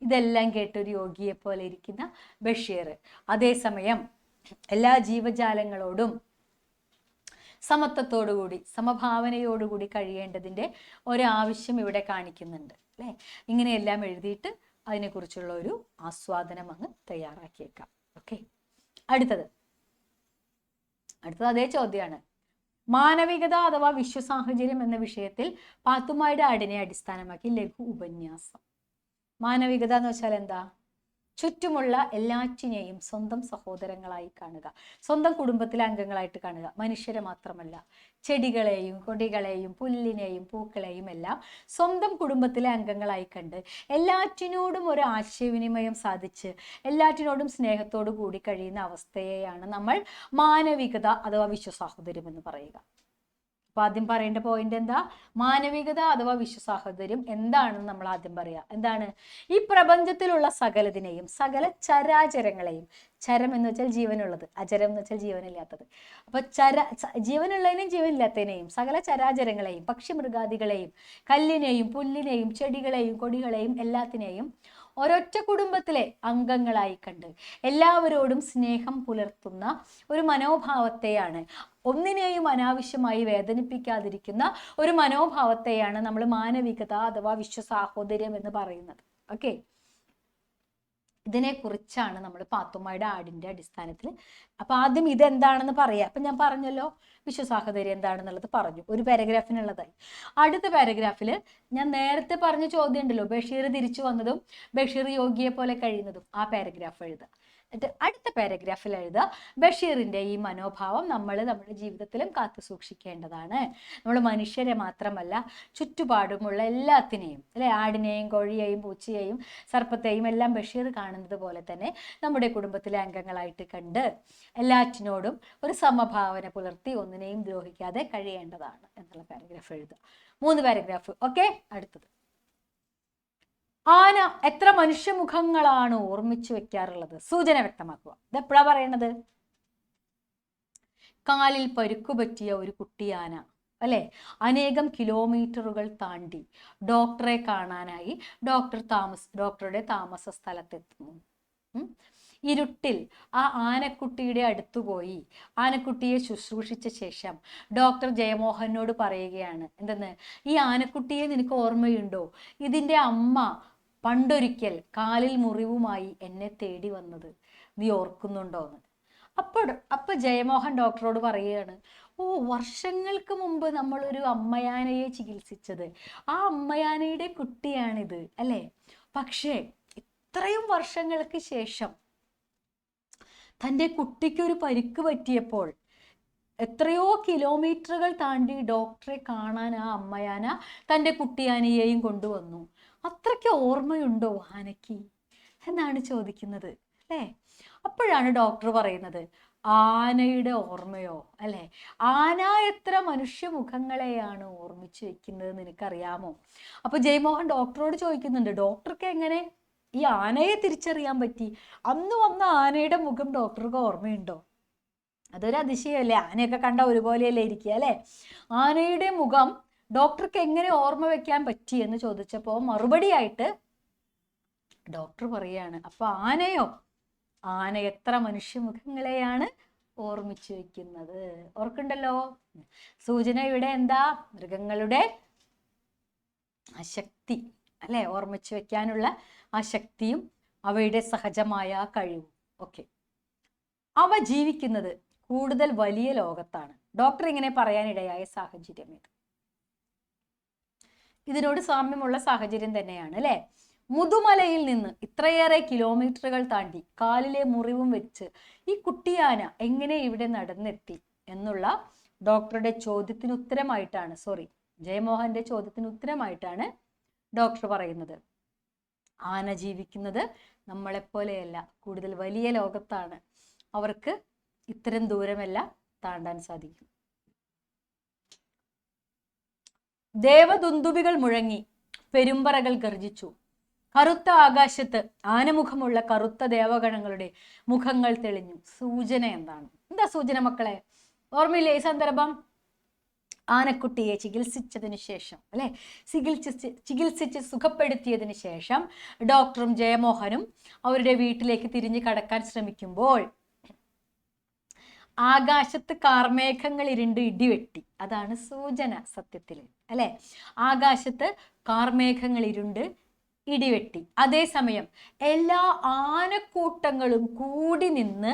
Speaker 1: ഇതെല്ലാം കേട്ടൊരു യോഗിയെ പോലെ ഇരിക്കുന്ന ബഷീർ അതേസമയം എല്ലാ ജീവജാലങ്ങളോടും സമത്വത്തോടുകൂടി സമഭാവനയോടുകൂടി കഴിയേണ്ടതിൻ്റെ ഒരാവശ്യം ഇവിടെ കാണിക്കുന്നുണ്ട് അല്ലേ. ഇങ്ങനെയെല്ലാം എഴുതിയിട്ട് അതിനെക്കുറിച്ചുള്ള ഒരു ആസ്വാദനം അങ്ങ് തയ്യാറാക്കിയേക്കാം. ഓക്കെ, അടുത്തത് അതേ ചോദ്യമാണ്. മാനവികത അഥവാ വിശ്വസാഹചര്യം എന്ന വിഷയത്തിൽ പാത്തുമ്മയുടെ ആടിനെ അടിസ്ഥാനമാക്കി ലഘു ഉപന്യാസം. മാനവികത എന്ന് വെച്ചാൽ എന്താ? ചുറ്റുമുള്ള എല്ലാറ്റിനെയും സ്വന്തം സഹോദരങ്ങളായി കാണുക, സ്വന്തം കുടുംബത്തിലെ അംഗങ്ങളായിട്ട് കാണുക. മനുഷ്യരെ മാത്രമല്ല, ചെടികളെയും കൊടികളെയും പുല്ലിനെയും പൂക്കളെയും എല്ലാം സ്വന്തം കുടുംബത്തിലെ അംഗങ്ങളായി കണ്ട് എല്ലാറ്റിനോടും ഒരു ആശയവിനിമയം സാധിച്ച് എല്ലാറ്റിനോടും സ്നേഹത്തോടു കൂടി കഴിയുന്ന അവസ്ഥയെയാണ് നമ്മൾ മാനവികത അഥവാ വിശ്വസാഹോദര്യം എന്ന് പറയുക. അപ്പൊ ആദ്യം പറയേണ്ട പോയിന്റ് എന്താ? മാനവികത അഥവാ വിശ്വസാഹോദര്യം എന്താണെന്ന് നമ്മൾ ആദ്യം പറയാം. എന്താണ്? ഈ പ്രപഞ്ചത്തിലുള്ള സകലതിനെയും, സകല ചരാചരങ്ങളെയും, ചരം എന്ന് വെച്ചാൽ ജീവനുള്ളത്, അചരം എന്ന് വെച്ചാൽ ജീവനില്ലാത്തത്. അപ്പൊ ജീവനുള്ളതിനെയും ജീവനില്ലാത്തതിനെയും സകല ചരാചരങ്ങളെയും, പക്ഷി മൃഗാദികളെയും, കല്ലിനെയും പുല്ലിനെയും ചെടികളെയും കൊടികളെയും എല്ലാത്തിനെയും ഒരൊറ്റ കുടുംബത്തിലെ അംഗങ്ങളായി കണ്ട് എല്ലാവരോടും സ്നേഹം പുലർത്തുന്ന ഒരു മനോഭാവത്തെയാണ്, ഒന്നിനെയും അനാവശ്യമായി വേദനിപ്പിക്കാതിരിക്കുന്ന ഒരു മനോഭാവത്തെയാണ് നമ്മൾ മാനവികത അഥവാ വിശ്വസാഹോദര്യം എന്ന് പറയുന്നത്. ഓക്കെ, ഇതിനെക്കുറിച്ചാണ് നമ്മൾ പാത്തുമ്മയുടെ ആടിന്റെ അടിസ്ഥാനത്തിൽ. അപ്പൊ ആദ്യം ഇതെന്താണെന്ന് പറയാം. അപ്പൊ ഞാൻ പറഞ്ഞല്ലോ വിശ്വസാഹോദര്യം എന്താണെന്നുള്ളത് പറഞ്ഞു, ഒരു പാരഗ്രാഫിനുള്ളതായി. അടുത്ത പാരഗ്രാഫിൽ ഞാൻ നേരത്തെ പറഞ്ഞ ചോദ്യം ഉണ്ടല്ലോ, ബഷീർ തിരിച്ചു വന്നതും ബഷീർ യോഗിയെ പോലെ കഴിയുന്നതും, ആ പാരഗ്രാഫ് എഴുതുക. എന്നിട്ട് അടുത്ത പാരഗ്രാഫിൽ എഴുതുക, ബഷീറിൻ്റെ ഈ മനോഭാവം നമ്മൾ നമ്മുടെ ജീവിതത്തിലും കാത്തു സൂക്ഷിക്കേണ്ടതാണ്. നമ്മൾ മനുഷ്യരെ മാത്രമല്ല ചുറ്റുപാടുമുള്ള എല്ലാത്തിനെയും, അല്ലെ, ആടിനെയും കോഴിയെയും പൂച്ചയെയും സർപ്പത്തെയും എല്ലാം ബഷീർ കാണുന്നത് പോലെ തന്നെ നമ്മുടെ കുടുംബത്തിലെ അംഗങ്ങളായിട്ട് കണ്ട് എല്ലാറ്റിനോടും ഒരു സമഭാവന പുലർത്തി ഒന്നിനെയും ദ്രോഹിക്കാതെ കഴിയേണ്ടതാണ് എന്നുള്ള പാരഗ്രാഫ് എഴുതുക. 3 പാരഗ്രാഫ്. ഓക്കെ, അടുത്തത്. ആന എത്ര മനുഷ്യമുഖങ്ങളാണ് ഓർമ്മിച്ചു വെക്കാറുള്ളത്? സൂചന വ്യക്തമാക്കുക. ഇതെപ്പോഴാ പറയണത്? കാലിൽ പരുക്കുപറ്റിയ ഒരു കുട്ടിയാന, അല്ലെ, അനേകം കിലോമീറ്ററുകൾ താണ്ടി ഡോക്ടറെ കാണാനായി ഡോക്ടറുടെ താമസ സ്ഥലത്തെത്തുന്നു. ഇരുട്ടിൽ ആ ആനക്കുട്ടിയുടെ അടുത്തുപോയി ആനക്കുട്ടിയെ ശുശ്രൂഷിച്ച ശേഷം ഡോക്ടർ ജയമോഹനോട് പറയുകയാണ്, എന്തെന്ന്, ഈ ആനക്കുട്ടിയെ നിനക്ക് ഓർമ്മയുണ്ടോ? ഇതിൻ്റെ അമ്മ പണ്ടൊരിക്കൽ കാലിൽ മുറിവുമായി എന്നെ തേടി വന്നത് നീ ഓർക്കുന്നുണ്ടോന്ന്. അപ്പൊ ജയമോഹൻ ഡോക്ടറോട് പറയുകയാണ്, ഓ, വർഷങ്ങൾക്ക് മുമ്പ് നമ്മളൊരു അമ്മയാനയെ ചികിത്സിച്ചത്, ആ അമ്മയാനയുടെ കുട്ടിയാണിത്, അല്ലേ? പക്ഷേ ഇത്രയും വർഷങ്ങൾക്ക് ശേഷം തൻ്റെ കുട്ടിക്കൊരു പരിക്ക് പറ്റിയപ്പോൾ എത്രയോ കിലോമീറ്ററുകൾ താണ്ടി ഡോക്ടറെ കാണാൻ ആ അമ്മയാന തൻ്റെ കുട്ടിയാനയെയും കൊണ്ടുവന്നു. അത്രയ്ക്ക് ഓർമ്മയുണ്ടോ ആനയ്ക്ക് എന്നാണ് ചോദിക്കുന്നത്, അല്ലേ? അപ്പോഴാണ് ഡോക്ടർ പറയുന്നത്, ആനയുടെ ഓർമ്മയോ, അല്ലെ, ആന എത്ര മനുഷ്യമുഖങ്ങളെയാണ് ഓർമ്മിച്ചു വെക്കുന്നത് നിനക്കറിയാമോ? അപ്പൊ ജയമോഹൻ ഡോക്ടറോട് ചോദിക്കുന്നുണ്ട്, ഡോക്ടർക്ക് എങ്ങനെ ഈ ആനയെ തിരിച്ചറിയാൻ പറ്റി? അന്ന് വന്ന ആനയുടെ മുഖം ഡോക്ടർക്ക് ഓർമ്മയുണ്ടോ? അതൊരു അതിശയമല്ലേ, ആനയൊക്കെ കണ്ട ഒരുപോലെയല്ലേ ഇരിക്കുക, അല്ലെ? ആനയുടെ മുഖം ഡോക്ടർക്ക് എങ്ങനെ ഓർമ്മ വെക്കാൻ പറ്റി എന്ന് ചോദിച്ചപ്പോൾ മറുപടിയായിട്ട് ഡോക്ടർ പറയാണ്, അപ്പൊ ആനയോ, ആന എത്ര മനുഷ്യമുഖങ്ങളെയാണ് ഓർമ്മിച്ചു വെക്കുന്നത്. ഓർക്കുണ്ടല്ലോ? സൂചന ഇവിടെ എന്താ? മൃഗങ്ങളുടെ അശക്തി, അല്ലെ, ഓർമ്മിച്ചു വെക്കാനുള്ള ആ ശക്തിയും അവയുടെ സഹജമായ കഴിവും. ഓക്കെ, അവ ജീവിക്കുന്നത് കൂടുതൽ വലിയ ലോകത്താണ്. ഡോക്ടർ ഇങ്ങനെ പറയാനിടയായ സാഹചര്യം ഇതിനോട് സാമ്യമുള്ള സാഹചര്യം തന്നെയാണ്, അല്ലെ? മുതുമലയിൽ നിന്ന് ഇത്രയേറെ കിലോമീറ്ററുകൾ താണ്ടി കാലിലെ മുറിവും വെച്ച് ഈ കുട്ടിയാന എങ്ങനെ ഇവിടെ നടന്നെത്തി എന്നുള്ള ഡോക്ടറുടെ ചോദ്യത്തിന് ഉത്തരമായിട്ടാണ്, ജയമോഹന്റെ ചോദ്യത്തിന് ഉത്തരമായിട്ടാണ് ഡോക്ടർ പറയുന്നത്, ആന ജീവിക്കുന്നത് നമ്മളെപ്പോലെയല്ല, കൂടുതൽ വലിയ ലോകത്താണ്. അവർക്ക് ഇത്തരം ദൂരമെല്ലാം താണ്ടാൻ സാധിക്കും. ദേവദുന്ദുബികൾ മുഴങ്ങി, പെരുമ്പറകൾ ഗർജിച്ചു. കറുത്ത ആകാശത്ത് ആനമുഖമുള്ള കറുത്ത ദേവഗണങ്ങളുടെ മുഖങ്ങൾ തെളിഞ്ഞു. സൂചന എന്താണ്? എന്താ സൂചന മക്കളെ? ഓർമ്മയില്ലേ ഈ സന്ദർഭം? ആനക്കുട്ടിയെ ചികിത്സിച്ചതിന് ശേഷം, അല്ലെ, ചികിത്സിച്ച് സുഖപ്പെടുത്തിയതിന് ശേഷം ഡോക്ടറും ജയമോഹനും അവരുടെ വീട്ടിലേക്ക് തിരിഞ്ഞു കടക്കാൻ ശ്രമിക്കുമ്പോൾ ആകാശത്ത് കാർമേഘങ്ങൾ ഇരുണ്ട് ഇടിവെട്ടി. അതാണ് സൂചന സത്യത്തിൽ, അല്ലെ? ആകാശത്ത് കാർമേഘങ്ങൾ ഇരുണ്ട് ഇടിവെട്ടി. അതേസമയം എല്ലാ ആനക്കൂട്ടങ്ങളും കൂടി നിന്ന്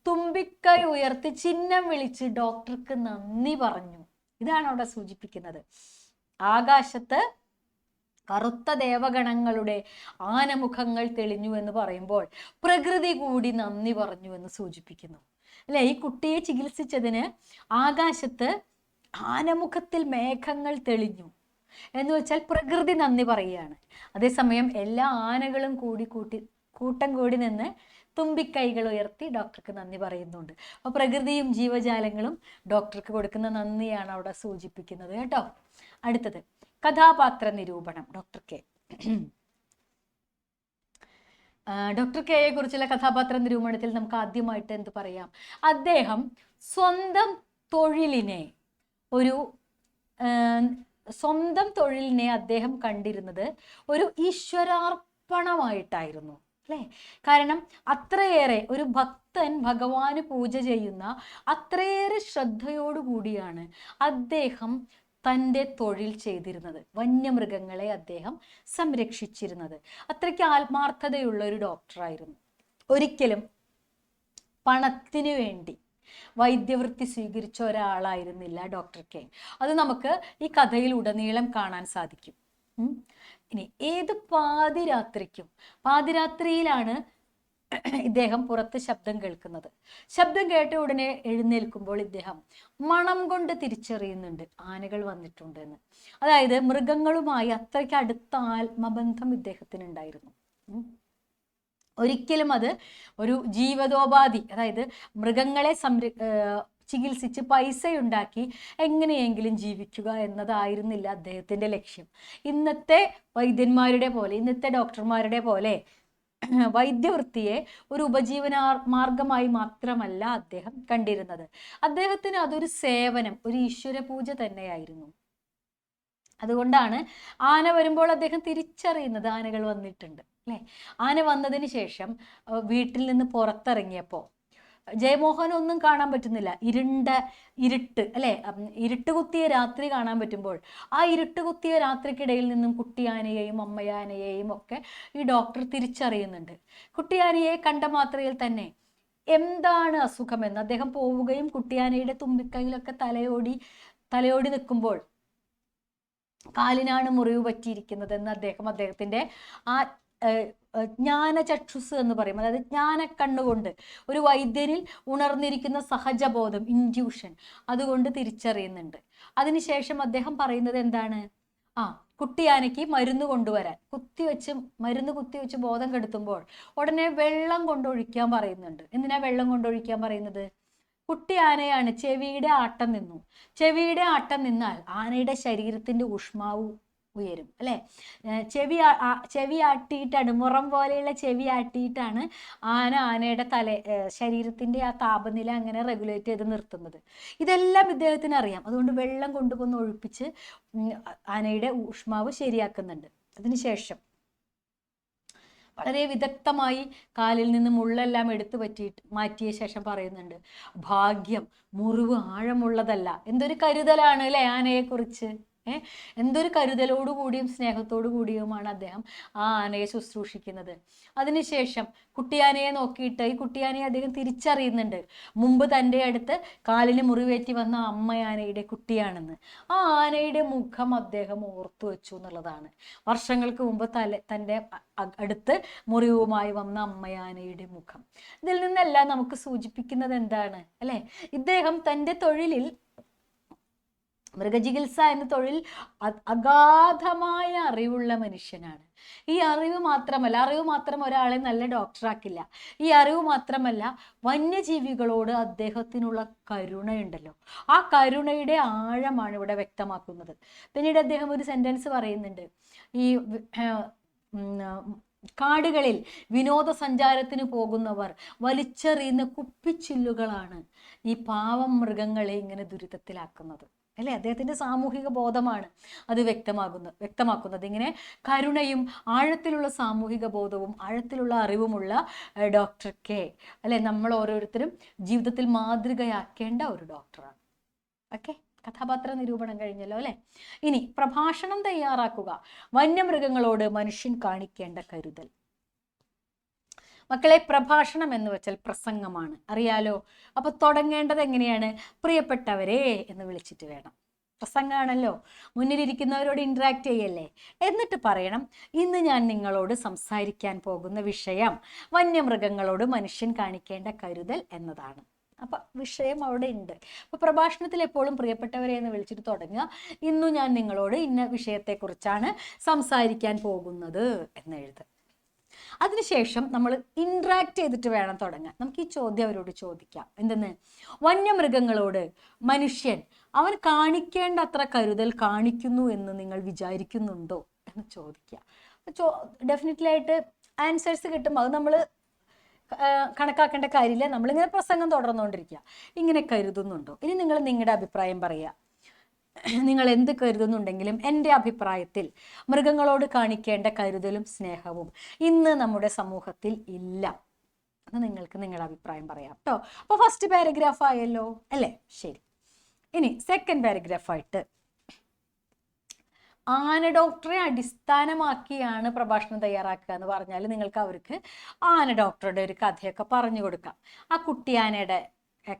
Speaker 1: തുമ്പിക്കൈ ഉയർത്തി ചിഹ്നം വിളിച്ച് ഡോക്ടർക്ക് നന്ദി പറഞ്ഞു. ഇതാണ് അവിടെ സൂചിപ്പിക്കുന്നത്. ആകാശത്ത് കറുത്ത ദേവഗണങ്ങളുടെ ആനമുഖങ്ങൾ തെളിഞ്ഞു എന്ന് പറയുമ്പോൾ പ്രകൃതി കൂടി നന്ദി പറഞ്ഞു എന്ന് സൂചിപ്പിക്കുന്നു, അല്ലെ? ഈ കുട്ടിയെ ചികിത്സിച്ചതിന് ആകാശത്ത് ആനമുഖത്തിൽ മേഘങ്ങൾ തെളിഞ്ഞു എന്ന് വെച്ചാൽ പ്രകൃതി നന്ദി പറയുകയാണ്. അതേസമയം എല്ലാ ആനകളും കൂട്ടം കൂടി നിന്ന് തുമ്പിക്കൈകൾ ഉയർത്തി ഡോക്ടർക്ക് നന്ദി പറയുന്നുണ്ട്. അപ്പോൾ പ്രകൃതിയും ജീവജാലങ്ങളും ഡോക്ടർക്ക് കൊടുക്കുന്ന നന്ദിയാണ് അവിടെ സൂചിപ്പിക്കുന്നത് കേട്ടോ. അടുത്തത് കഥാപാത്ര നിരൂപണം. ഡോക്ടർ കെയെ കുറിച്ചുള്ള കഥാപാത്ര നിരൂപണത്തിൽ നമുക്ക് ആദ്യമായിട്ട് എന്ത് പറയാം? അദ്ദേഹം സ്വന്തം തൊഴിലിനെ അദ്ദേഹം കണ്ടിരുന്നത് ഒരു ഈശ്വരാർപ്പണമായിട്ടായിരുന്നു, അല്ലേ? കാരണം അത്രയേറെ ഒരു ഭക്തൻ ഭഗവാന് പൂജ ചെയ്യുന്ന അത്രയേറെ ശ്രദ്ധയോടുകൂടിയാണ് അദ്ദേഹം തൻ്റെ തൊഴിൽ ചെയ്തിരുന്നത്. വന്യമൃഗങ്ങളെ അദ്ദേഹം സംരക്ഷിച്ചിരുന്നത്. അത്രയ്ക്ക് ആത്മാർത്ഥതയുള്ള ഒരു ഡോക്ടറായിരുന്നു. ഒരിക്കലും പണത്തിനു വേണ്ടി വൈദ്യവൃത്തി സ്വീകരിച്ച ഒരാളായിരുന്നില്ല ഡോക്ടർ കെ. അത് നമുക്ക് ഈ കഥയിൽ ഉടനീളം കാണാൻ സാധിക്കും. ഇനി ഏത് പാതിരാത്രിയിലാണ് ഇദ്ദേഹം പുറത്ത് ശബ്ദം കേൾക്കുന്നത്. ശബ്ദം കേട്ട ഉടനെ എഴുന്നേൽക്കുമ്പോൾ ഇദ്ദേഹം മണം കൊണ്ട് തിരിച്ചറിയുന്നുണ്ട് ആനകൾ വന്നിട്ടുണ്ട് എന്ന്. അതായത് മൃഗങ്ങളുമായി അത്രയ്ക്ക് അടുത്ത ആത്മബന്ധം ഇദ്ദേഹത്തിന് ഉണ്ടായിരുന്നു. ഒരിക്കലും അത് ഒരു ജീവിതോപാധി, അതായത് മൃഗങ്ങളെ ചികിത്സിച്ച് പൈസ ഉണ്ടാക്കി എങ്ങനെയെങ്കിലും ജീവിക്കുക എന്നതായിരുന്നില്ല അദ്ദേഹത്തിൻ്റെ ലക്ഷ്യം. ഇന്നത്തെ വൈദ്യന്മാരുടെ പോലെ, ഇന്നത്തെ ഡോക്ടർമാരുടെ പോലെ വൈദ്യവൃത്തിയെ ഒരു ഉപജീവന മാർഗമായി മാത്രമല്ല അദ്ദേഹം കണ്ടിരുന്നത്. അദ്ദേഹത്തിന് അതൊരു സേവനം, ഒരു ഈശ്വര പൂജ തന്നെയായിരുന്നു. അതുകൊണ്ടാണ് ആന വരുമ്പോൾ അദ്ദേഹം തിരിച്ചറിയുന്നത് ആനകൾ വന്നിട്ടുണ്ട് അല്ലേ. ആന വന്നതിന് ശേഷം വീട്ടിൽ നിന്ന് പുറത്തിറങ്ങിയപ്പോൾ ജയമോഹൻ ഒന്നും കാണാൻ പറ്റുന്നില്ല. ഇരുട്ട് അല്ലേ, ഇരുട്ട് കുത്തിയ രാത്രി കാണാൻ പറ്റുമ്പോൾ ആ ഇരുട്ട് കുത്തിയ രാത്രിക്കിടയിൽ നിന്നും കുട്ടിയാനയെയും അമ്മയാനയെയും ഒക്കെ ഈ ഡോക്ടർ തിരിച്ചറിയുന്നുണ്ട്. കുട്ടിയാനയെ കണ്ട മാത്രയിൽ തന്നെ എന്താണ് അസുഖമെന്ന് അദ്ദേഹം പോവുകയും കുട്ടിയാനയുടെ തുമ്പിക്കൈയിലൊക്കെ തലയോടി നിൽക്കുമ്പോൾ കാലിനാണ് മുറിവ് പറ്റിയിരിക്കുന്നതെന്ന് അദ്ദേഹത്തിന്റെ ആ ജ്ഞാനചക്ഷുസ് എന്ന് പറയും, അതായത് ജ്ഞാനക്കണ്ണുകൊണ്ട്, ഒരു വൈദ്യനിൽ ഉണർന്നിരിക്കുന്ന സഹജബോധം, ഇൻഡ്യൂഷൻ, അതുകൊണ്ട് തിരിച്ചറിയുന്നുണ്ട്. അതിനുശേഷം അദ്ദേഹം പറയുന്നത് എന്താണ്? കുട്ടിയാനയ്ക്ക് മരുന്ന് കൊണ്ടുവരാൻ, മരുന്ന് കുത്തിവെച്ച് ബോധം കെടുത്തുമ്പോൾ ഉടനെ വെള്ളം കൊണ്ടൊഴിക്കാൻ പറയുന്നുണ്ട്. എന്തിനാ വെള്ളം കൊണ്ടൊഴിക്കാൻ പറയുന്നത്? കുട്ടിയാനയാണ്, ചെവിയുടെ ആട്ടം നിന്നു. ചെവിയുടെ ആട്ടം നിന്നാൽ ആനയുടെ ശരീരത്തിന്റെ ഊഷ്മാവ് ഉയരും അല്ലെ. ചെവി ആട്ടിയിട്ടാണ്, മുറം പോലെയുള്ള ചെവി ആട്ടിയിട്ടാണ് ആനയുടെ ശരീരത്തിന്റെ ആ താപനില അങ്ങനെ റെഗുലേറ്റ് ചെയ്ത് നിർത്തുന്നത്. ഇതെല്ലാം ഇദ്ദേഹത്തിന് അറിയാം. അതുകൊണ്ട് വെള്ളം കൊണ്ടുവന്ന് ഒഴിപ്പിച്ച് ആനയുടെ ഊഷ്മാവ് ശരിയാക്കുന്നുണ്ട്. അതിനുശേഷം വളരെ വിദഗ്ധമായി കാലിൽ നിന്ന് മുള്ളെല്ലാം എടുത്തു മാറ്റിയ ശേഷം പറയുന്നുണ്ട്, ഭാഗ്യം മുറിവ് ആഴമുള്ളതല്ല. എന്തൊരു കരുതലാണ് അല്ലെ ആനയെക്കുറിച്ച്. എന്തൊരു കരുതലോടു കൂടിയും സ്നേഹത്തോടു കൂടിയുമാണ് അദ്ദേഹം ആ ആനയെ ശുശ്രൂഷിക്കുന്നത്. അതിനുശേഷം കുട്ടിയാനയെ നോക്കിയിട്ട് ഈ കുട്ടിയാനയെ അദ്ദേഹം തിരിച്ചറിയുന്നുണ്ട്. മുമ്പ് തൻ്റെ അടുത്ത് കാലിന് മുറിവേറ്റി വന്ന അമ്മയാനയുടെ കുട്ടിയാണെന്ന്. ആ ആനയുടെ മുഖം അദ്ദേഹം ഓർത്തു വെച്ചു എന്നുള്ളതാണ്. വർഷങ്ങൾക്ക് മുമ്പ് തൻ്റെ അടുത്ത് മുറിവുമായി വന്ന അമ്മയാനയുടെ മുഖം. ഇതിൽ നിന്നെല്ലാം നമുക്ക് സൂചിപ്പിക്കുന്നത് എന്താണ് അല്ലെ? ഇദ്ദേഹം തൻ്റെ തൊഴിലിൽ, മൃഗചികിത്സ എന്ന തൊഴിൽ അഗാധമായ അറിവുള്ള മനുഷ്യനാണ്. ഈ അറിവ് മാത്രം ഒരാളെ നല്ല ഡോക്ടറാക്കില്ല. ഈ അറിവ് മാത്രമല്ല, വന്യജീവികളോട് അദ്ദേഹത്തിനുള്ള കരുണയുണ്ടല്ലോ, ആ കരുണയുടെ ആഴമാണ് ഇവിടെ വ്യക്തമാക്കുന്നത്. പിന്നീട് അദ്ദേഹം ഒരു സെന്റൻസ് പറയുന്നുണ്ട്, ഈ കാടുകളിൽ വിനോദസഞ്ചാരത്തിന് പോകുന്നവർ വലിച്ചെറിയുന്ന കുപ്പിച്ചില്ലുകളാണ് ഈ പാവം മൃഗങ്ങളെ ഇങ്ങനെ ദുരിതത്തിലാക്കുന്നത് അല്ലെ. അദ്ദേഹത്തിന്റെ സാമൂഹിക ബോധമാണ് അത് വ്യക്തമാക്കുന്നത്. ഇങ്ങനെ കരുണയും ആഴത്തിലുള്ള സാമൂഹിക ബോധവും ആഴത്തിലുള്ള അറിവുമുള്ള ഡോക്ടർ കെ അല്ലെ, നമ്മൾ ഓരോരുത്തരും ജീവിതത്തിൽ മാതൃകയാക്കേണ്ട ഒരു ഡോക്ടറാണ്. ഓക്കെ, കഥാപാത്ര നിരൂപണം കഴിഞ്ഞല്ലോ അല്ലെ. ഇനി പ്രഭാഷണം തയ്യാറാക്കുക. വന്യമൃഗങ്ങളോട് മനുഷ്യൻ കാണിക്കേണ്ട കരുതൽ. മക്കളെ, പ്രഭാഷണം എന്ന് വെച്ചാൽ പ്രസംഗമാണ്, അറിയാലോ. അപ്പൊ തുടങ്ങേണ്ടത് എങ്ങനെയാണ്? പ്രിയപ്പെട്ടവരെ എന്ന് വിളിച്ചിട്ട് വേണം. പ്രസംഗമാണല്ലോ, മുന്നിലിരിക്കുന്നവരോട് ഇന്ററാക്ട് ചെയ്യല്ലേ. എന്നിട്ട് പറയണം, ഇന്ന് ഞാൻ നിങ്ങളോട് സംസാരിക്കാൻ പോകുന്ന വിഷയം വന്യമൃഗങ്ങളോട് മനുഷ്യൻ കാണിക്കേണ്ട കരുതൽ എന്നതാണ്. അപ്പൊ വിഷയം അവിടെ ഉണ്ട്. അപ്പൊ പ്രഭാഷണത്തിൽ എപ്പോഴും പ്രിയപ്പെട്ടവരെ എന്ന് വിളിച്ചിട്ട് തുടങ്ങുക. ഇന്നു ഞാൻ നിങ്ങളോട് ഇന്ന വിഷയത്തെക്കുറിച്ചാണ് സംസാരിക്കാൻ പോകുന്നത് എന്ന് എഴുതുക. അതിനുശേഷം നമ്മൾ ഇന്ററാക്ട് ചെയ്തിട്ട് വേണം തുടങ്ങാൻ. നമുക്ക് ഈ ചോദ്യം അവരോട് ചോദിക്കാം. എന്തെന്ന്? വന്യമൃഗങ്ങളോട് മനുഷ്യൻ അവൻ കാണിക്കേണ്ട അത്ര കരുതൽ കാണിക്കുന്നു എന്ന് നിങ്ങൾ വിചാരിക്കുന്നുണ്ടോ എന്ന് ചോദിക്കുക. ഡെഫിനറ്റ്ലി ആയിട്ട് ആൻസേഴ്സ് കിട്ടും. അത് നമ്മൾ കണക്കാക്കേണ്ട കാര്യമില്ല. നമ്മളിങ്ങനെ പ്രസംഗം തുടർന്നുകൊണ്ടിരിക്കുക. ഇങ്ങനെ കരുതുന്നുണ്ടോ? ഇനി നിങ്ങൾ നിങ്ങളുടെ അഭിപ്രായം പറയുക. നിങ്ങൾ എന്ത് കരുതുന്നുണ്ടെങ്കിലും എൻ്റെ അഭിപ്രായത്തിൽ മൃഗങ്ങളോട് കാണിക്കേണ്ട കരുതലും സ്നേഹവും ഇന്ന് നമ്മുടെ സമൂഹത്തിൽ ഇല്ല എന്ന് നിങ്ങൾക്ക് നിങ്ങളുടെ അഭിപ്രായം പറയാം കേട്ടോ. അപ്പോൾ ഫസ്റ്റ് പാരഗ്രാഫ് ആയല്ലോ അല്ലേ? ശരി. ഇനി സെക്കൻഡ് പാരഗ്രാഫായിട്ട് ആന ഡോക്ടറെ അടിസ്ഥാനമാക്കിയാണ് പ്രഭാഷണം തയ്യാറാക്കുക എന്ന് പറഞ്ഞാൽ നിങ്ങൾക്ക് അവർക്ക് ആന ഡോക്ടറുടെ ഒരു കഥയൊക്കെ പറഞ്ഞു കൊടുക്കാം. ആ കുട്ടിയാനയുടെ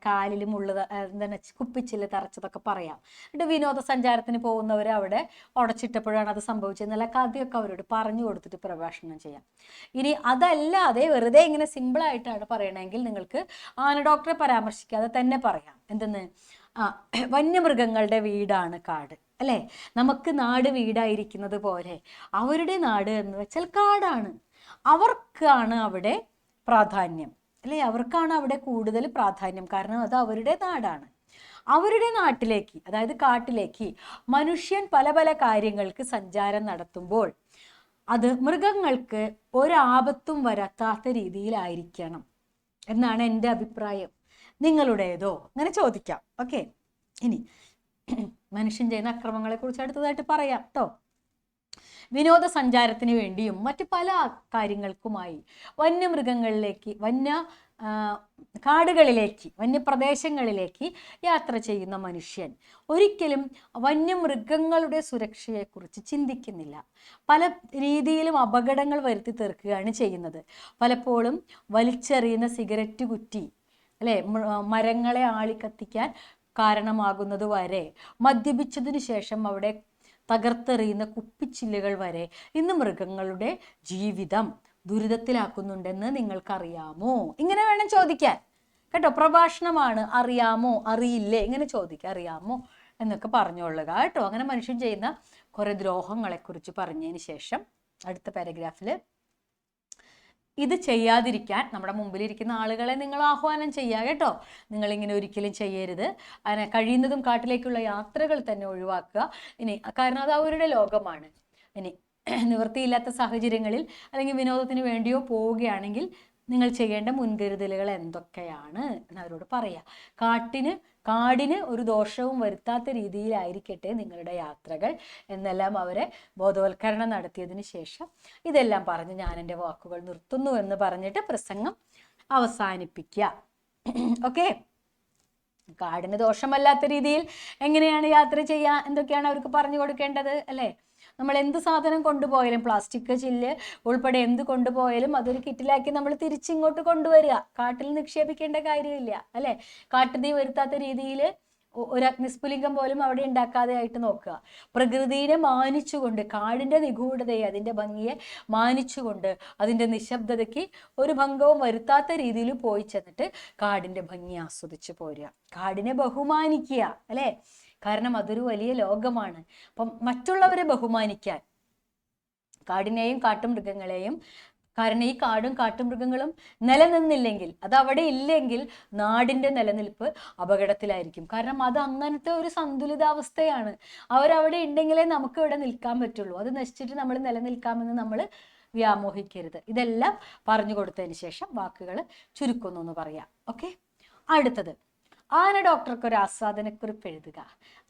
Speaker 1: കാലിൽ മുള്ളത് എന്താണ് കുപ്പിച്ചില് തറച്ചതൊക്കെ പറയാം. എന്നിട്ട് വിനോദസഞ്ചാരത്തിന് പോകുന്നവർ അവിടെ ഉടച്ചിട്ടപ്പോഴാണ് അത് സംഭവിച്ചതെന്നുള്ള കഥയൊക്കെ അവരോട് പറഞ്ഞു കൊടുത്തിട്ട് പ്രഭാഷണം ചെയ്യാം. ഇനി അതല്ലാതെ വെറുതെ ഇങ്ങനെ സിമ്പിളായിട്ടാണ് പറയണമെങ്കിൽ നിങ്ങൾക്ക് ആന ഡോക്ടറെ പരാമർശിക്കാതെ തന്നെ പറയാം. എന്തെന്ന്? വന്യമൃഗങ്ങളുടെ വീടാണ് കാട്, അല്ലേ? നമുക്ക് നാട് വീടായിരിക്കുന്നത് പോലെ അവരുടെ നാട് എന്ന് വെച്ചാൽ കാടാണ്. അവർക്കാണ് അവിടെ പ്രാധാന്യം, അല്ലേ? അവർക്കാണ് അവിടെ കൂടുതൽ പ്രാധാന്യം. കാരണം അത് അവരുടെ നാടാണ്. അവരുടെ നാട്ടിലേക്ക്, അതായത് കാട്ടിലേക്ക് മനുഷ്യൻ പല പല കാര്യങ്ങൾക്ക് സഞ്ചാരം നടത്തുമ്പോൾ അത് മൃഗങ്ങൾക്ക് ഒരാപത്തും വരാത്ത രീതിയിലായിരിക്കണം എന്നാണ് എൻ്റെ അഭിപ്രായം. നിങ്ങളുടേതോ? അങ്ങനെ ചോദിക്കാം. ഓക്കെ, ഇനി മനുഷ്യൻ ചെയ്യുന്ന അക്രമങ്ങളെ കുറിച്ച് അടുത്തതായിട്ട് പറയാം കേട്ടോ. വിനോദസഞ്ചാരത്തിന് വേണ്ടിയും മറ്റു പല കാര്യങ്ങൾക്കുമായി വന്യമൃഗങ്ങളിലേക്ക്, കാടുകളിലേക്ക്, വന്യപ്രദേശങ്ങളിലേക്ക് യാത്ര ചെയ്യുന്ന മനുഷ്യൻ ഒരിക്കലും വന്യമൃഗങ്ങളുടെ സുരക്ഷയെക്കുറിച്ച് ചിന്തിക്കുന്നില്ല. പല രീതിയിലും അപകടങ്ങൾ വരുത്തി തീർക്കുകയാണ് ചെയ്യുന്നത്. പലപ്പോഴും വലിച്ചെറിയുന്ന സിഗരറ്റ് കുറ്റി, അല്ലേ, മരങ്ങളെ ആളിക്കത്തിക്കാൻ കാരണമാകുന്നത് വരെ, മദ്യപിച്ചതിന് ശേഷം അവിടെ തകർത്തെറിയുന്ന കുപ്പിച്ചില്ലുകൾ വരെ ഇന്ന് മൃഗങ്ങളുടെ ജീവിതം ദുരിതത്തിലാക്കുന്നുണ്ടെന്ന് നിങ്ങൾക്കറിയാമോ? ഇങ്ങനെ വേണം ചോദിക്കാൻ കേട്ടോ. പ്രഭാഷണമാണ്. അറിയാമോ, അറിയില്ലേ, ഇങ്ങനെ ചോദിക്കുക. അറിയാമോ എന്നൊക്കെ പറഞ്ഞുകൊള്ളുക കേട്ടോ. അങ്ങനെ മനുഷ്യൻ ചെയ്യുന്ന കുറെ ദ്രോഹങ്ങളെക്കുറിച്ച് പറഞ്ഞതിന് ശേഷം അടുത്ത പാരഗ്രാഫിൽ ഇത് ചെയ്യാതിരിക്കാൻ നമ്മുടെ മുമ്പിലിരിക്കുന്ന ആളുകളെ നിങ്ങൾ ആഹ്വാനം ചെയ്യുക കേട്ടോ. നിങ്ങളിങ്ങനെ ഒരിക്കലും ചെയ്യരുത്. അതിനെ കഴിയുന്നതും കാട്ടിലേക്കുള്ള യാത്രകൾ തന്നെ ഒഴിവാക്കുക. ഇനി കാരണം അത് അവരുടെ ലോകമാണ്. ഇനി നിവൃത്തിയില്ലാത്ത സാഹചര്യങ്ങളിൽ അല്ലെങ്കിൽ വിനോദത്തിന് വേണ്ടിയോ പോവുകയാണെങ്കിൽ നിങ്ങൾ ചെയ്യേണ്ട മുൻകരുതലുകൾ എന്തൊക്കെയാണ് എന്ന് അവരോട് പറയാം. കാടിന് ഒരു ദോഷവും വരുത്താത്ത രീതിയിലായിരിക്കട്ടെ നിങ്ങളുടെ യാത്രകൾ എന്നെല്ലാം അവരെ ബോധവൽക്കരണം നടത്തിയതിന് ശേഷം ഇതെല്ലാം പറഞ്ഞ് ഞാൻ എൻ്റെ വാക്കുകൾ നിർത്തുന്നു എന്ന് പറഞ്ഞിട്ട് പ്രസംഗം അവസാനിപ്പിക്കുക. ഓക്കെ, കാടിന് ദോഷമല്ലാത്ത രീതിയിൽ എങ്ങനെയാണ് യാത്ര ചെയ്യുക, എന്തൊക്കെയാണ് അവർക്ക് പറഞ്ഞു കൊടുക്കേണ്ടത്, അല്ലേ? നമ്മൾ എന്ത് സാധനം കൊണ്ടുപോയാലും, പ്ലാസ്റ്റിക് ചില്ല് ഉൾപ്പെടെ എന്ത് കൊണ്ടുപോയാലും അതൊരു കിറ്റിലാക്കി നമ്മൾ തിരിച്ചിങ്ങോട്ട് കൊണ്ടുവരിക. കാട്ടിൽ നിക്ഷേപിക്കേണ്ട കാര്യമില്ല, അല്ലേ? കാട്ടുതീ വരുത്താത്ത രീതിയിൽ ഒരു അഗ്നിസ്ഫുലിംഗം പോലും അവിടെ ഉണ്ടാക്കാതെ ആയിട്ട് നോക്കുക. പ്രകൃതിയെ മാനിച്ചുകൊണ്ട്, കാടിൻ്റെ നിഗൂഢതയെ, അതിൻ്റെ ഭംഗിയെ മാനിച്ചുകൊണ്ട്, അതിൻ്റെ നിശബ്ദതയ്ക്ക് ഒരു ഭംഗവും വരുത്താത്ത രീതിയിൽ പോയി ചെന്നിട്ട് കാടിൻ്റെ ഭംഗി ആസ്വദിച്ച് പോരുക. കാടിനെ ബഹുമാനിക്കുക, അല്ലേ? കാരണം അതൊരു വലിയ ലോകമാണ്. അപ്പം മറ്റുള്ളവരെ ബഹുമാനിക്കാൻ, കാടിനെയും കാട്ടുമൃഗങ്ങളെയും, കാരണം ഈ കാടും കാട്ടുമൃഗങ്ങളും നിലനിന്നില്ലെങ്കിൽ, അത് അവിടെ ഇല്ലെങ്കിൽ നാടിൻ്റെ നിലനിൽപ്പ് അപകടത്തിലായിരിക്കും. കാരണം അത് അങ്ങനത്തെ ഒരു സന്തുലിതാവസ്ഥയാണ്. അവരവിടെ ഉണ്ടെങ്കിലേ നമുക്ക് ഇവിടെ നിൽക്കാൻ പറ്റുള്ളൂ. അത് നശിച്ചിട്ട് നമ്മൾ നിലനിൽക്കാമെന്ന് നമ്മൾ വ്യാമോഹിക്കരുത്. ഇതെല്ലാം പറഞ്ഞു കൊടുത്തതിന് ശേഷം വാക്കുകൾ ചുരുക്കുന്നു എന്ന് പറയാം. ഓക്കെ, അടുത്തത് ആന ഡോക്ടർക്ക് ഒരു ആസ്വാദനക്കുറിപ്പ് എഴുതുക.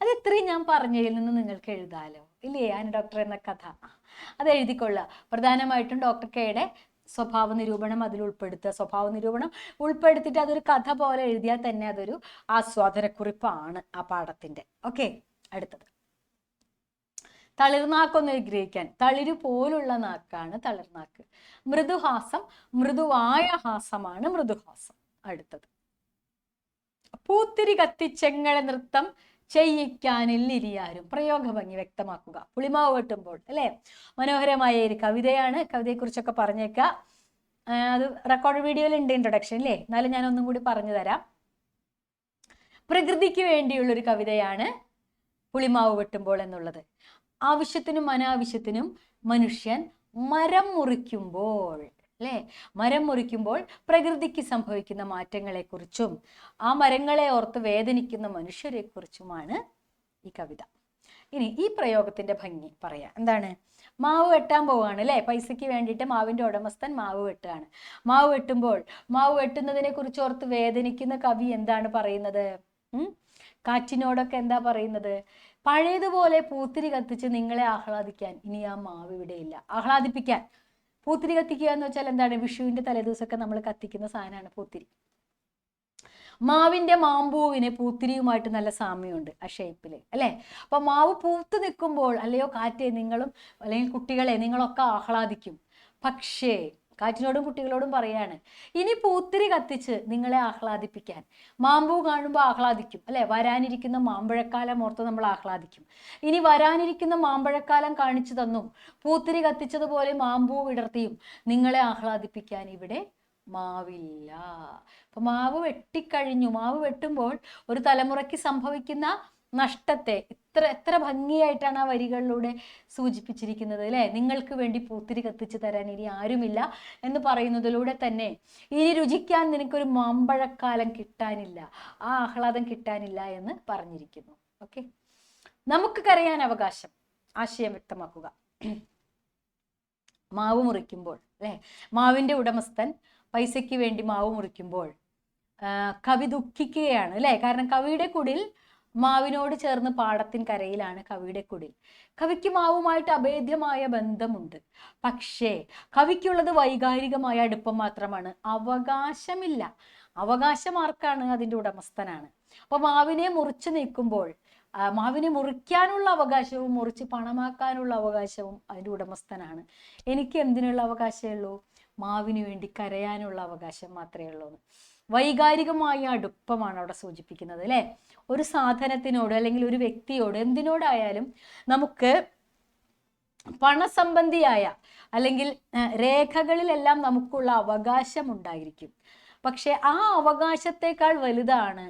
Speaker 1: അത് ഇത്രയും ഞാൻ പറഞ്ഞതിൽ നിന്ന് നിങ്ങൾക്ക് എഴുതാലോ, ഇല്ലേ? ആന ഡോക്ടർ എന്ന കഥ അത് എഴുതിക്കൊള്ളുക. പ്രധാനമായിട്ടും ഡോക്ടർ കെയുടെ സ്വഭാവ നിരൂപണം അതിൽ ഉൾപ്പെടുത്തുക. സ്വഭാവ നിരൂപണം ഉൾപ്പെടുത്തിയിട്ട് അതൊരു കഥ പോലെ എഴുതിയാൽ തന്നെ അതൊരു ആസ്വാദനക്കുറിപ്പാണ് ആ പാഠത്തിന്റെ. ഓക്കെ, അടുത്തത് തളിർനാക്കൊന്ന് വിഗ്രഹിക്കാൻ. തളിരു പോലുള്ള നാക്കാണ് തളിർനാക്ക്. മൃദുഹാസം, മൃദുവായ ഹാസമാണ് മൃദുഹാസം. അടുത്തത് പൂത്തിരി കത്തിച്ചെങ്ങളെ നൃത്തം ചെയ്യിക്കാനില്ലിരിയാരും. പ്രയോഗഭംഗി വ്യക്തമാക്കുക. പുളിമാവ് വെട്ടുമ്പോൾ, അല്ലേ? മനോഹരമായ ഒരു കവിതയാണ്. കവിതയെക്കുറിച്ചൊക്കെ പറഞ്ഞേക്കുക. അത് റെക്കോർഡ് വീഡിയോയിൽ ഉണ്ട് ഇൻട്രൊഡക്ഷൻ, അല്ലേ? എന്നാലും ഞാൻ ഒന്നും കൂടി പറഞ്ഞു തരാം. പ്രകൃതിക്ക് വേണ്ടിയുള്ളൊരു കവിതയാണ് പുളിമാവ് വെട്ടുമ്പോൾ എന്നുള്ളത്. ആവശ്യത്തിനും അനാവശ്യത്തിനും മനുഷ്യൻ മരം മുറിക്കുമ്പോൾ, അല്ലേ? മരം മുറിക്കുമ്പോൾ പ്രകൃതിക്ക് സംഭവിക്കുന്ന മാറ്റങ്ങളെക്കുറിച്ചും ആ മരങ്ങളെ ഓർത്ത് വേദനിക്കുന്ന മനുഷ്യരെക്കുറിച്ചുമാണ് ഈ കവിത. ഇനി ഈ പ്രയോഗത്തിന്റെ ഭംഗി പറയാം. എന്താണ്? മാവ് വെട്ടാൻ പോവുകയാണ്, അല്ലേ? പൈസയ്ക്ക് വേണ്ടിയിട്ട് മാവിന്റെ ഉടമസ്ഥൻ മാവ് വെട്ടുകയാണ്. മാവ് വെട്ടുമ്പോൾ മാവ് വെട്ടുന്നതിനെ കുറിച്ച് ഓർത്ത് വേദനിക്കുന്ന കവി എന്താണ് പറയുന്നത്? കാറ്റിനോടൊക്കെ എന്താ പറയുന്നത്? പഴയതുപോലെ പൂത്തിരി കത്തിച്ച് നിങ്ങളെ ആഹ്ലാദിക്കാൻ ഇനി ആ മാവ് ഇവിടെയില്ല. ആഹ്ലാദിപ്പിക്കാൻ. പൂത്തിരി കത്തിക്കുക എന്ന് വെച്ചാൽ എന്താണ്? വിഷുവിന്റെ തലേദിവസമൊക്കെ നമ്മൾ കത്തിക്കുന്ന സാധനമാണ് പൂത്തിരി. മാവിന്റെ മാമ്പൂവിന് പൂത്തിരിയുമായിട്ട് നല്ല സാമ്യമുണ്ട് ആ ഷേപ്പില്, അല്ലേ? അപ്പൊ മാവ് പൂത്ത് നിൽക്കുമ്പോൾ, അല്ലയോ കാറ്റേ, നിങ്ങളും അല്ലെങ്കിൽ കുട്ടികളെ നിങ്ങളൊക്കെ ആഹ്ലാദിക്കും. പക്ഷേ കാറ്റിനോടും കുട്ടികളോടും പറയാണ്, ഇനി പൂത്തിരി കത്തിച്ച് നിങ്ങളെ ആഹ്ലാദിപ്പിക്കാൻ. മാമ്പൂ കാണുമ്പോൾ ആഹ്ലാദിക്കും അല്ലെ, വരാനിരിക്കുന്ന മാമ്പഴക്കാലം ഓർത്ത് നമ്മൾ ആഹ്ലാദിക്കും. ഇനി വരാനിരിക്കുന്ന മാമ്പഴക്കാലം കാണിച്ചു തന്നും പൂത്തിരി കത്തിച്ചതുപോലെ മാമ്പൂ വിടർത്തിയും നിങ്ങളെ ആഹ്ലാദിപ്പിക്കാൻ ഇവിടെ മാവില്ല. അപ്പൊ മാവ് വെട്ടിക്കഴിഞ്ഞു. മാവ് വെട്ടുമ്പോൾ ഒരു തലമുറയ്ക്ക് സംഭവിക്കുന്ന നഷ്ടത്തെ എത്ര ഭംഗിയായിട്ടാണ് ആ വരികളിലൂടെ സൂചിപ്പിച്ചിരിക്കുന്നത് അല്ലെ. നിങ്ങൾക്ക് വേണ്ടി പൂത്തിരി കത്തിച്ചു തരാൻ ഇനി ആരുമില്ല എന്ന് പറയുന്നതിലൂടെ തന്നെ ഇനി രുചിക്കാൻ നിനക്കൊരു മാമ്പഴക്കാലം കിട്ടാനില്ല, ആ ആഹ്ലാദം കിട്ടാനില്ല എന്ന് പറഞ്ഞിരിക്കുന്നു. ഓക്കെ, നമുക്ക് കരയാൻ അവകാശം. ആശയം വ്യക്തമാക്കുക. മാവ് മുറിക്കുമ്പോൾ അല്ലെ, മാവിന്റെ ഉടമസ്ഥൻ പൈസയ്ക്ക് വേണ്ടി മാവ് മുറിക്കുമ്പോൾ കവി ദുഃഖിക്കുകയാണ് അല്ലെ. കാരണം കവിയുടെ കുടിൽ മാവിനോട് ചേർന്ന് പാടത്തിൻ കരയിലാണ് കവിയുടെ കുടിൽ. കവിക്ക് മാവുമായിട്ട് അഭേദ്യമായ ബന്ധമുണ്ട്. പക്ഷേ കവിക്കുള്ളത് വൈകാരികമായ അടുപ്പം മാത്രമാണ്, അവകാശമില്ല. അവകാശം ആർക്കാണ്? അതിൻ്റെ ഉടമസ്ഥനാണ്. അപ്പൊ മാവിനെ മുറിച്ചു നീക്കുമ്പോൾ മാവിനെ മുറിക്കാനുള്ള അവകാശവും മുറിച്ച് പണമാക്കാനുള്ള അവകാശവും അതിൻ്റെ ഉടമസ്ഥനാണ്. എനിക്ക് എന്തിനുള്ള അവകാശമേ ഉള്ളൂ? മാവിന് വേണ്ടി കരയാനുള്ള അവകാശം മാത്രമേ ഉള്ളൂ. വൈകാരികമായ അടുപ്പമാണ് അവിടെ സൂചിപ്പിക്കുന്നത് അല്ലെ. ഒരു സാധനത്തിനോട് അല്ലെങ്കിൽ ഒരു വ്യക്തിയോട് എന്തിനോടായാലും നമുക്ക് പണസംബന്ധിയായ അല്ലെങ്കിൽ രേഖകളിലെല്ലാം നമുക്കുള്ള അവകാശം ഉണ്ടായിരിക്കും. പക്ഷെ ആ അവകാശത്തെക്കാൾ വലുതാണ്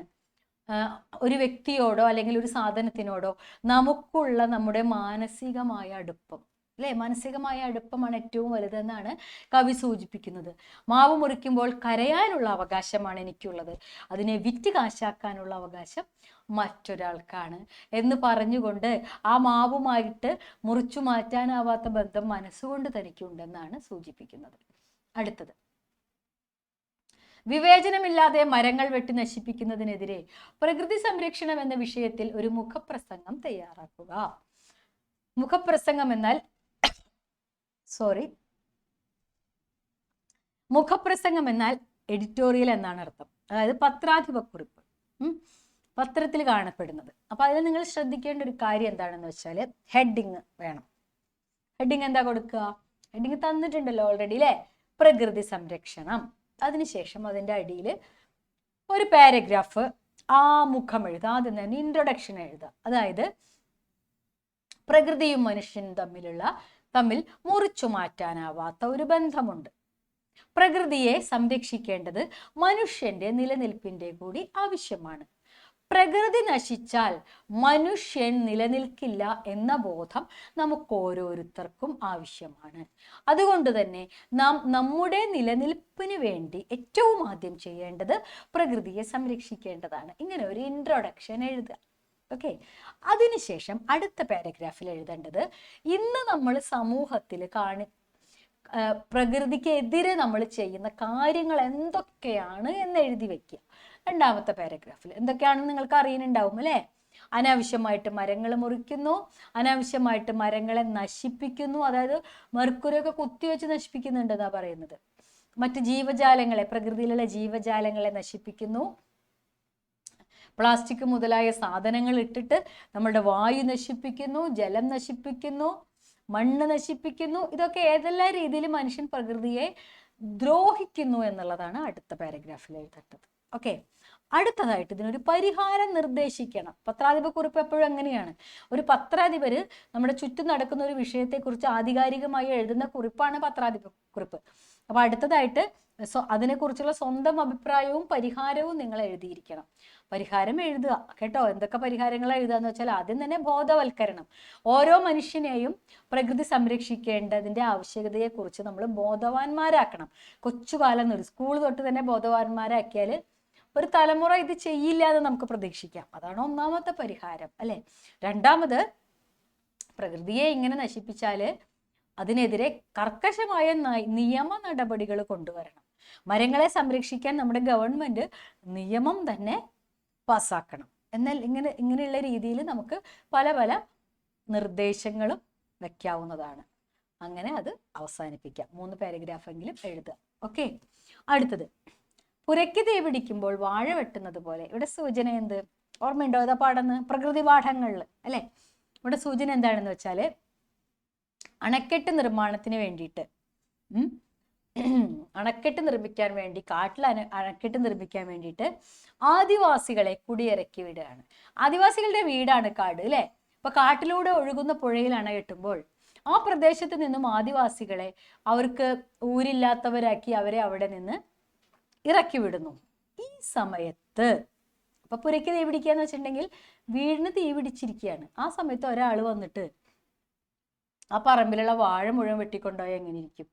Speaker 1: ഒരു വ്യക്തിയോടോ അല്ലെങ്കിൽ ഒരു സാധനത്തിനോടോ നമുക്കുള്ള നമ്മുടെ മാനസികമായ അടുപ്പം അല്ലെ. മാനസികമായ അടുപ്പമാണ് ഏറ്റവും വലുതെന്നാണ് കവി സൂചിപ്പിക്കുന്നത്. മാവ് മുറിക്കുമ്പോൾ കരയാനുള്ള അവകാശമാണ് എനിക്കുള്ളത്, അതിനെ വിറ്റ് കാശാക്കാനുള്ള അവകാശം മറ്റൊരാൾക്കാണ് എന്ന് പറഞ്ഞുകൊണ്ട് ആ മാവുമായിട്ട് മുറിച്ചു മാറ്റാനാവാത്ത ബന്ധം മനസ്സുകൊണ്ട് തനിക്കുണ്ടെന്നാണ് സൂചിപ്പിക്കുന്നത്. അടുത്തത്, വിവേചനമില്ലാതെ മരങ്ങൾ വെട്ടി നശിപ്പിക്കുന്നതിനെതിരെ പ്രകൃതി സംരക്ഷണം എന്ന വിഷയത്തിൽ ഒരു മുഖപ്രസംഗം തയ്യാറാക്കുക. മുഖപ്രസംഗം എന്നാൽ മുഖപ്രസംഗം എന്നാൽ എഡിറ്റോറിയൽ എന്നാണ് അർത്ഥം. അതായത് പത്രാധിപക്കുറിപ്പ്, പത്രത്തിൽ കാണപ്പെടുന്നത്. അപ്പൊ അതിൽ നിങ്ങൾ ശ്രദ്ധിക്കേണ്ട ഒരു കാര്യം എന്താണെന്ന് വെച്ചാൽ ഹെഡിങ് വേണം. ഹെഡിങ് എന്താ കൊടുക്കുക? ഹെഡിങ് തന്നിട്ടുണ്ടല്ലോ ഓൾറെഡി അല്ലെ, പ്രകൃതി സംരക്ഷണം. അതിനുശേഷം അതിൻ്റെ അടിയിൽ ഒരു പാരഗ്രാഫ് മുഖം എഴുതുക. ആദ്യം തന്നെ ഇൻട്രൊഡക്ഷൻ എഴുതുക. അതായത് പ്രകൃതിയും മനുഷ്യനും തമ്മിൽ മുറിച്ചു മാറ്റാനാവാത്ത ഒരു ബന്ധമുണ്ട്. പ്രകൃതിയെ സംരക്ഷിക്കേണ്ടത് മനുഷ്യന്റെ നിലനിൽപ്പിന്റെ കൂടി ആവശ്യമാണ്. പ്രകൃതി നശിച്ചാൽ മനുഷ്യൻ നിലനിൽക്കില്ല എന്ന ബോധം നമുക്ക് ഓരോരുത്തർക്കും ആവശ്യമാണ്. അതുകൊണ്ട് തന്നെ നാം നമ്മുടെ നിലനിൽപ്പിന് വേണ്ടി ഏറ്റവും ആദ്യം ചെയ്യേണ്ടത് പ്രകൃതിയെ സംരക്ഷിക്കേണ്ടതാണ്. ഇങ്ങനെ ഒരു ഇൻട്രൊഡക്ഷൻ എഴുതുക. ഓക്കെ, അതിനുശേഷം അടുത്ത പാരഗ്രാഫിൽ എഴുതേണ്ടത് ഇന്ന് നമ്മൾ സമൂഹത്തിൽ പ്രകൃതിക്കെതിരെ നമ്മൾ ചെയ്യുന്ന കാര്യങ്ങൾ എന്തൊക്കെയാണ് എന്ന് എഴുതി വെക്കുക. രണ്ടാമത്തെ പാരഗ്രാഫിൽ എന്തൊക്കെയാണെന്ന് നിങ്ങൾക്ക് അറിയുന്നുണ്ടാവും അല്ലെ. അനാവശ്യമായിട്ട് മരങ്ങൾ മുറിക്കുന്നു, അനാവശ്യമായിട്ട് മരങ്ങളെ നശിപ്പിക്കുന്നു, അതായത് മെർക്കുറിയൊക്കെ കുത്തിവെച്ച് നശിപ്പിക്കുന്നുണ്ടെന്നാണ് പറയുന്നത്. മറ്റ് ജീവജാലങ്ങളെ, പ്രകൃതിയിലുള്ള ജീവജാലങ്ങളെ നശിപ്പിക്കുന്നു. പ്ലാസ്റ്റിക് മുതലായ സാധനങ്ങൾ ഇട്ടിട്ട് നമ്മുടെ വായു നശിപ്പിക്കുന്നു, ജലം നശിപ്പിക്കുന്നു, മണ്ണ് നശിപ്പിക്കുന്നു. ഇതൊക്കെ ഏതെല്ലാം രീതിയിൽ മനുഷ്യൻ പ്രകൃതിയെ ദ്രോഹിക്കുന്നു എന്നുള്ളതാണ് അടുത്ത പാരഗ്രാഫിൽ എഴുതേണ്ടത്. ഓക്കെ, അടുത്തതായിട്ട് ഇതിനൊരു പരിഹാരം നിർദ്ദേശിക്കണം. പത്രാധിപക്കുറിപ്പ് എപ്പോഴും എങ്ങനെയാണ്? ഒരു പത്രാധിപര് നമ്മുടെ ചുറ്റും നടക്കുന്ന ഒരു വിഷയത്തെക്കുറിച്ച് ആധികാരികമായി എഴുതുന്ന കുറിപ്പാണ് പത്രാധിപക്കുറിപ്പ്. അപ്പൊ അടുത്തതായിട്ട് അതിനെക്കുറിച്ചുള്ള സ്വന്തം അഭിപ്രായവും പരിഹാരവും നിങ്ങൾ എഴുതിയിരിക്കണം. പരിഹാരം എഴുതുക കേട്ടോ. എന്തൊക്കെ പരിഹാരങ്ങൾ എഴുതുകയെന്ന് വെച്ചാൽ ആദ്യം തന്നെ ബോധവൽക്കരണം. ഓരോ മനുഷ്യനെയും പ്രകൃതി സംരക്ഷിക്കേണ്ടതിൻ്റെ ആവശ്യകതയെക്കുറിച്ച് നമ്മൾ ബോധവാന്മാരാക്കണം. കൊച്ചുകാലം ഒരു സ്കൂൾ തൊട്ട് തന്നെ ബോധവാന്മാരാക്കിയാൽ ഒരു തലമുറ ഇത് ചെയ്യില്ല എന്ന് നമുക്ക് പ്രതീക്ഷിക്കാം. അതാണ് ഒന്നാമത്തെ പരിഹാരം അല്ലെ. രണ്ടാമത്, പ്രകൃതിയെ ഇങ്ങനെ നശിപ്പിച്ചാൽ അതിനെതിരെ കർക്കശമായ നിയമ നടപടികൾ കൊണ്ടുവരണം. മരങ്ങളെ സംരക്ഷിക്കാൻ നമ്മുടെ ഗവൺമെന്റ് നിയമം തന്നെ പാസ്സാക്കണം. എന്നാൽ ഇങ്ങനെയുള്ള രീതിയിൽ നമുക്ക് പല പല നിർദ്ദേശങ്ങളും വെക്കാവുന്നതാണ്. അങ്ങനെ അത് അവസാനിപ്പിക്കാം. 3 പാരഗ്രാഫെങ്കിലും എഴുതുക. ഓക്കെ, അടുത്തത്, പുരയ്ക്ക് തീ പിടിക്കുമ്പോൾ വാഴ വെട്ടുന്നത് പോലെ. ഇവിടെ സൂചന എന്ത് ഓർമ്മയുണ്ടോ? ഏതാ പാടുന്ന? പ്രകൃതി പാഠങ്ങളിൽ അല്ലെ. ഇവിടെ സൂചന എന്താണെന്ന് വെച്ചാൽ അണക്കെട്ട് നിർമ്മാണത്തിന് വേണ്ടിയിട്ട് അണക്കെട്ട് നിർമ്മിക്കാൻ വേണ്ടി കാട്ടിൽ അണക്കെട്ട് നിർമ്മിക്കാൻ വേണ്ടിയിട്ട് ആദിവാസികളെ കുടിയിറക്കി വിടുകയാണ്. ആദിവാസികളുടെ വീടാണ് കാട് അല്ലെ. അപ്പൊ കാട്ടിലൂടെ ഒഴുകുന്ന പുഴയിൽ അണ കെട്ടുമ്പോൾ ആ പ്രദേശത്ത് നിന്നും ആദിവാസികളെ അവർക്ക് ഊരില്ലാത്തവരാക്കി അവരെ അവിടെ നിന്ന് ഇറക്കി വിടുന്നു. ഈ സമയത്ത് അപ്പൊ പുരയ്ക്ക് തീ പിടിക്കാന്ന് വെച്ചിട്ടുണ്ടെങ്കിൽ വീടിന് തീ പിടിച്ചിരിക്കുകയാണ്. ആ സമയത്ത് ഒരാൾ വന്നിട്ട് ആ പറമ്പിലുള്ള വാഴ മുഴുവൻ വെട്ടിക്കൊണ്ടുപോയാൽ എങ്ങനെ ഇരിക്കും?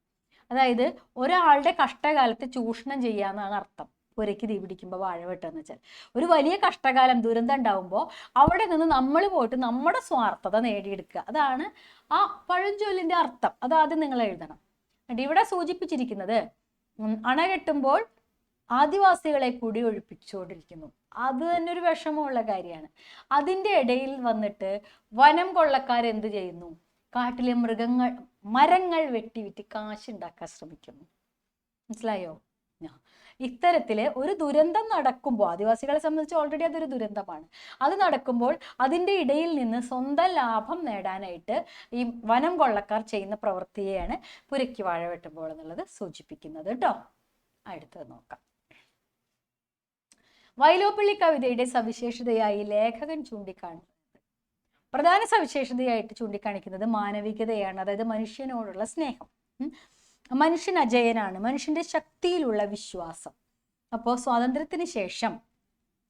Speaker 1: അതായത് ഒരാളുടെ കഷ്ടകാലത്ത് ചൂഷണം ചെയ്യാന്നാണ് അർത്ഥം. പുരയ്ക്ക് തീ പിടിക്കുമ്പോൾ വാഴ വെട്ടുകയെന്ന് വെച്ചാൽ ഒരു വലിയ കഷ്ടകാലം ദുരന്തം ഉണ്ടാവുമ്പോൾ അവിടെ നിന്ന് നമ്മൾ പോയിട്ട് നമ്മുടെ സ്വാർത്ഥത നേടിയെടുക്കുക. അതാണ് ആ പഴഞ്ചൊല്ലിന്റെ അർത്ഥം. അതാദ്യം നിങ്ങൾ എഴുതണം. ഇവിടെ സൂചിപ്പിച്ചിരിക്കുന്നത് അണ കെട്ടുമ്പോൾ ആദിവാസികളെ കൂടി ഒഴിപ്പിച്ചുകൊണ്ടിരിക്കുന്നു. അത് തന്നെ ഒരു വിഷമമുള്ള കാര്യമാണ്. അതിൻ്റെ ഇടയിൽ വന്നിട്ട് വനം കൊള്ളക്കാരെന്ത് ചെയ്യുന്നു? കാട്ടിലെ മരങ്ങൾ വെട്ടിവിറ്റ് കാശുണ്ടാക്കാൻ ശ്രമിക്കുന്നു. മനസ്സിലായോ? ഇത്തരത്തില് ഒരു ദുരന്തം നടക്കുമ്പോൾ, ആദിവാസികളെ സംബന്ധിച്ച് ഓൾറെഡി അതൊരു ദുരന്തമാണ്, അത് നടക്കുമ്പോൾ അതിൻ്റെ ഇടയിൽ നിന്ന് സ്വന്തം ലാഭം നേടാനായിട്ട് ഈ വനം കൊള്ളക്കാർ ചെയ്യുന്ന പ്രവൃത്തിയെയാണ് പുരയ്ക്ക് വാഴ വെട്ടുമ്പോൾ എന്നുള്ളത് സൂചിപ്പിക്കുന്നത് കേട്ടോ. അടുത്തത് നോക്കാം. വൈലോപ്പിള്ളി കവിതയുടെ സവിശേഷതയായി ലേഖകൻ ചൂണ്ടിക്കാണിക്കുന്നത്, പ്രധാന സവിശേഷതയായിട്ട് ചൂണ്ടിക്കാണിക്കുന്നത് മാനവികതയാണ്. അതായത് മനുഷ്യനോടുള്ള സ്നേഹം. മനുഷ്യൻ അജയനാണ്, മനുഷ്യന്റെ ശക്തിയിലുള്ള വിശ്വാസം. അപ്പോൾ സ്വാതന്ത്ര്യത്തിന് ശേഷം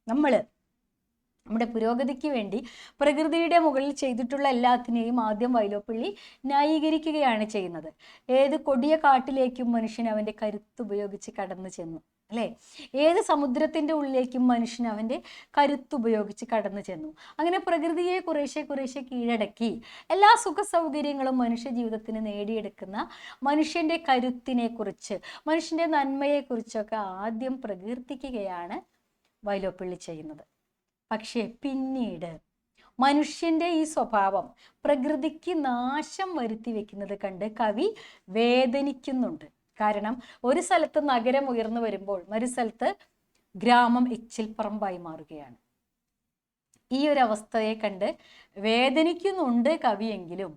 Speaker 1: നമ്മുടെ പുരോഗതിക്ക് വേണ്ടി പ്രകൃതിയുടെ മുകളിൽ ചെയ്തിട്ടുള്ള എല്ലാത്തിനെയും ആദ്യം വൈലോപ്പിള്ളി ന്യായീകരിക്കുകയാണ് ചെയ്യുന്നത്. ഏത് കൊടിയ കാട്ടിലേക്കും മനുഷ്യൻ അവൻ്റെ കരുത്തുപയോഗിച്ച് കടന്നു ചെന്നു അല്ലേ? ഏത് സമുദ്രത്തിൻ്റെ ഉള്ളിലേക്കും മനുഷ്യൻ അവൻ്റെ കരുത്തുപയോഗിച്ച് കടന്നു ചെന്നു. അങ്ങനെ പ്രകൃതിയെ കുറേശ്ശെ കീഴടക്കി എല്ലാ സുഖ സൗകര്യങ്ങളും മനുഷ്യ ജീവിതത്തിന് നേടിയെടുക്കുന്ന മനുഷ്യൻ്റെ കരുത്തിനെ കുറിച്ച്, മനുഷ്യൻ്റെ നന്മയെക്കുറിച്ചൊക്കെ ആദ്യം പ്രകീർത്തിക്കുകയാണ് വൈലോപ്പിള്ളി ചെയ്യുന്നത്. പക്ഷേ പിന്നീട് മനുഷ്യന്റെ ഈ സ്വഭാവം പ്രകൃതിക്ക് നാശം വരുത്തി വെക്കുന്നത് കണ്ട് കവി വേദനിക്കുന്നുണ്ട്. കാരണം ഒരു സ്ഥലത്ത് നഗരം ഉയർന്നു വരുമ്പോൾ മറു സ്ഥലത്ത് ഗ്രാമം എച്ചിൽ പറമ്പായി മാറുകയാണ്. ഈ ഒരു അവസ്ഥയെ കണ്ട് വേദനിക്കുന്നുണ്ട് കവിയെങ്കിലും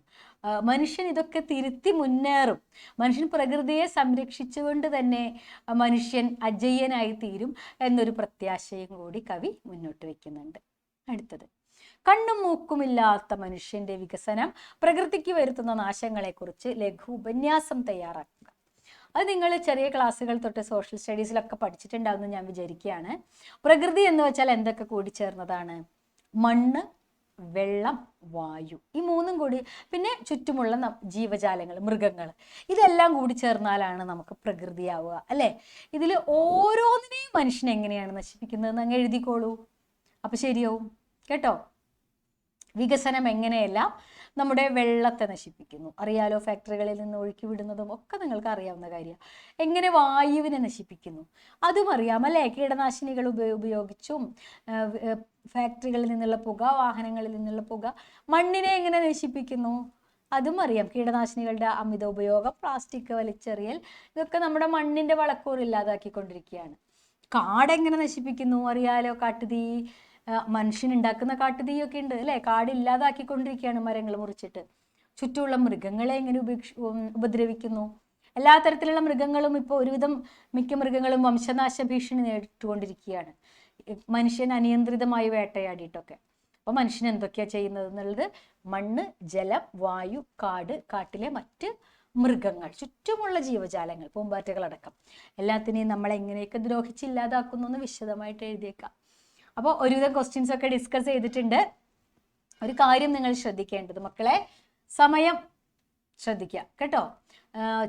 Speaker 1: മനുഷ്യൻ ഇതൊക്കെ തിരുത്തി മുന്നേറും. മനുഷ്യൻ പ്രകൃതിയെ സംരക്ഷിച്ചുകൊണ്ട് തന്നെ മനുഷ്യൻ അജയ്യനായി തീരും എന്നൊരു പ്രത്യാശയും കൂടി കവി മുന്നോട്ട് വെക്കുന്നുണ്ട്. അടുത്തത്, കണ്ണും മൂക്കുമില്ലാത്ത മനുഷ്യന്റെ വികസനം പ്രകൃതിക്ക് വരുത്തുന്ന നാശങ്ങളെക്കുറിച്ച് ലഘു ഉപന്യാസം തയ്യാറാക്കുക. അത് നിങ്ങൾ ചെറിയ ക്ലാസ്സുകൾ തൊട്ട് സോഷ്യൽ സ്റ്റഡീസിലൊക്കെ പഠിച്ചിട്ടുണ്ടാവുമെന്ന് ഞാൻ വിചാരിക്കുകയാണ്. പ്രകൃതി എന്ന് വെച്ചാൽ എന്തൊക്കെ കൂടി ചേർന്നതാണ്? മണ്ണ്, വെള്ളം, വായു, ഈ മൂന്നും കൂടി, പിന്നെ ചുറ്റുമുള്ള ജീവജാലങ്ങൾ, മൃഗങ്ങൾ, ഇതെല്ലാം കൂടി ചേർന്നാലാണ് നമുക്ക് പ്രകൃതിയാവുക അല്ലേ? ഇതിൽ ഓരോന്നിനെയും മനുഷ്യൻ എങ്ങനെയാണ് നശിപ്പിക്കുന്നതെന്ന് അങ്ങ് എഴുതിക്കോളൂ. അപ്പൊ ശരിയാവും കേട്ടോ. വികസനം എങ്ങനെയെല്ലാം നമ്മുടെ വെള്ളത്തെ നശിപ്പിക്കുന്നു അറിയാലോ. ഫാക്ടറികളിൽ നിന്ന് ഒഴുക്കി വിടുന്നതും ഒക്കെ നിങ്ങൾക്ക് അറിയാവുന്ന കാര്യമാണ്. എങ്ങനെ വായുവിനെ നശിപ്പിക്കുന്നു അതും അറിയാം അല്ലേ? കീടനാശിനികൾ ഉപയോഗിച്ചും ഫാക്ടറികളിൽ നിന്നുള്ള പുക, വാഹനങ്ങളിൽ നിന്നുള്ള പുക മണ്ണിനെ എങ്ങനെ നശിപ്പിക്കുന്നു അതും അറിയാം. കീടനാശിനികളുടെ അമിത ഉപയോഗം, പ്ലാസ്റ്റിക് വലിച്ചെറിയൽ, ഇതൊക്കെ നമ്മുടെ മണ്ണിന്റെ വളക്കൂർ ഇല്ലാതാക്കിക്കൊണ്ടിരിക്കുകയാണ്. കാടെങ്ങനെ നശിപ്പിക്കുന്നു അറിയാലോ. കാട്ടുതീ, മനുഷ്യനുണ്ടാക്കുന്ന കാട്ടുതീയൊക്കെ ഉണ്ട് അല്ലേ? കാടില്ലാതാക്കിക്കൊണ്ടിരിക്കുകയാണ് മരങ്ങൾ മുറിച്ചിട്ട്. ചുറ്റുമുള്ള മൃഗങ്ങളെ എങ്ങനെ ഉപദ്രവിക്കുന്നു. എല്ലാ തരത്തിലുള്ള മൃഗങ്ങളും ഇപ്പോൾ ഒരുവിധം മിക്ക മൃഗങ്ങളും വംശനാശ ഭീഷണി നേരിട്ടുകൊണ്ടിരിക്കുകയാണ്, മനുഷ്യൻ അനിയന്ത്രിതമായി വേട്ടയാടിയിട്ടൊക്കെ. അപ്പോൾ മനുഷ്യൻ എന്തൊക്കെയാണ് ചെയ്യുന്നത് എന്നുള്ളത് മണ്ണ്, ജലം, വായു, കാട്, കാട്ടിലെ മറ്റ് മൃഗങ്ങൾ, ചുറ്റുമുള്ള ജീവജാലങ്ങൾ, പൂമ്പാറ്റകളടക്കം എല്ലാത്തിനെയും നമ്മൾ എങ്ങനെയൊക്കെ ദ്രോഹിച്ചില്ലാതാക്കുന്നു എന്ന് വിശദമായിട്ട് എഴുതിയേക്കാം. അപ്പോൾ ഒരുവിധം ക്വസ്റ്റ്യൻസ് ഒക്കെ ഡിസ്കസ് ചെയ്തിട്ടുണ്ട്. ഒരു കാര്യം നിങ്ങൾ ശ്രദ്ധിക്കേണ്ടത് മക്കളെ, സമയം ശ്രദ്ധിക്കുക കേട്ടോ.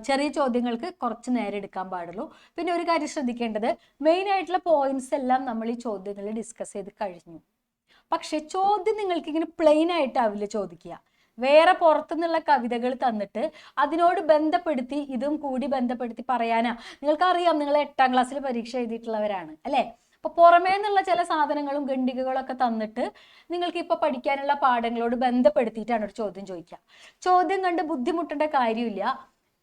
Speaker 1: ചെറിയ ചോദ്യങ്ങൾക്ക് കുറച്ച് നേരം എടുക്കാൻ പാടുള്ളൂ. പിന്നെ ഒരു കാര്യം ശ്രദ്ധിക്കേണ്ടത്, മെയിൻ ആയിട്ടുള്ള പോയിന്റ്സ് എല്ലാം നമ്മൾ ഈ ചോദ്യങ്ങളിൽ ഡിസ്കസ് ചെയ്ത് കഴിഞ്ഞു. പക്ഷെ ചോദ്യം നിങ്ങൾക്ക് ഇങ്ങനെ പ്ലെയിൻ ആയിട്ടാവില്ല ചോദിക്കുക. വേറെ പുറത്തുനിന്നുള്ള കവിതകൾ തന്നിട്ട് അതിനോട് ബന്ധപ്പെടുത്തി ഇതും കൂടി ബന്ധപ്പെടുത്തി പറയാനാ. നിങ്ങൾക്കറിയാം, നിങ്ങൾ 8ാം ക്ലാസ്സിൽ പരീക്ഷ എഴുതിയിട്ടുള്ളവരാണ് അല്ലേ? അപ്പോൾ പുറമേ നിന്നുള്ള ചില സാധനങ്ങളും ഖണ്ഡികകളൊക്കെ തന്നിട്ട് നിങ്ങൾക്ക് ഇപ്പോൾ പഠിക്കാനുള്ള പാഠങ്ങളോട് ബന്ധപ്പെടുത്തിയിട്ടാണ് ഒരു ചോദ്യം ചോദിക്കുക. ചോദ്യം കണ്ട് ബുദ്ധിമുട്ടേണ്ട കാര്യമില്ല.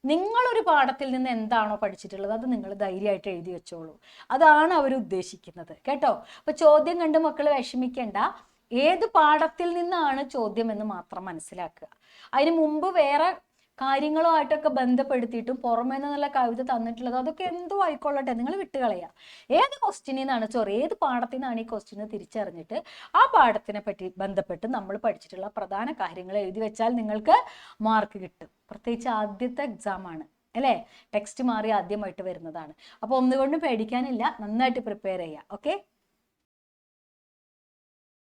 Speaker 1: നിങ്ങളൊരു പാഠത്തിൽ നിന്ന് എന്താണോ പഠിച്ചിട്ടുള്ളത് അത് നിങ്ങൾ ധൈര്യമായിട്ട് എഴുതി വെച്ചോളൂ. അതാണ് അവർ ഉദ്ദേശിക്കുന്നത് കേട്ടോ. അപ്പൊ ചോദ്യം കണ്ട് മക്കൾ വിഷമിക്കേണ്ട. ഏത് പാഠത്തിൽ നിന്നാണ് ചോദ്യം എന്ന് മാത്രം മനസ്സിലാക്കുക. അതിന് മുമ്പ് വേറെ കാര്യങ്ങളുമായിട്ടൊക്കെ ബന്ധപ്പെടുത്തിയിട്ടും പുറമേ നിന്നുള്ള കവിത തന്നിട്ടുള്ളത് അതൊക്കെ എന്തോ ആയിക്കൊള്ളട്ടെ, നിങ്ങൾ വിട്ടുകളയുക. ഏത് ക്വസ്റ്റ്യനിൽ നിന്നാണ് ഏത് പാഠത്തിൽ നിന്നാണ് ഈ ക്വസ്റ്റ്യന് തിരിച്ചറിഞ്ഞിട്ട് ആ പാഠത്തിനെ പറ്റി ബന്ധപ്പെട്ട് നമ്മൾ പഠിച്ചിട്ടുള്ള പ്രധാന കാര്യങ്ങൾ എഴുതി വെച്ചാൽ നിങ്ങൾക്ക് മാർക്ക് കിട്ടും. പ്രത്യേകിച്ച് ആദ്യത്തെ എക്സാം ആണ് അല്ലേ, ടെക്സ്റ്റ് മാറി ആദ്യമായിട്ട് വരുന്നതാണ്. അപ്പോൾ ഒന്നുകൊണ്ടും പേടിക്കാനില്ല, നന്നായിട്ട് പ്രിപ്പയർ ചെയ്യുക. ഓക്കെ.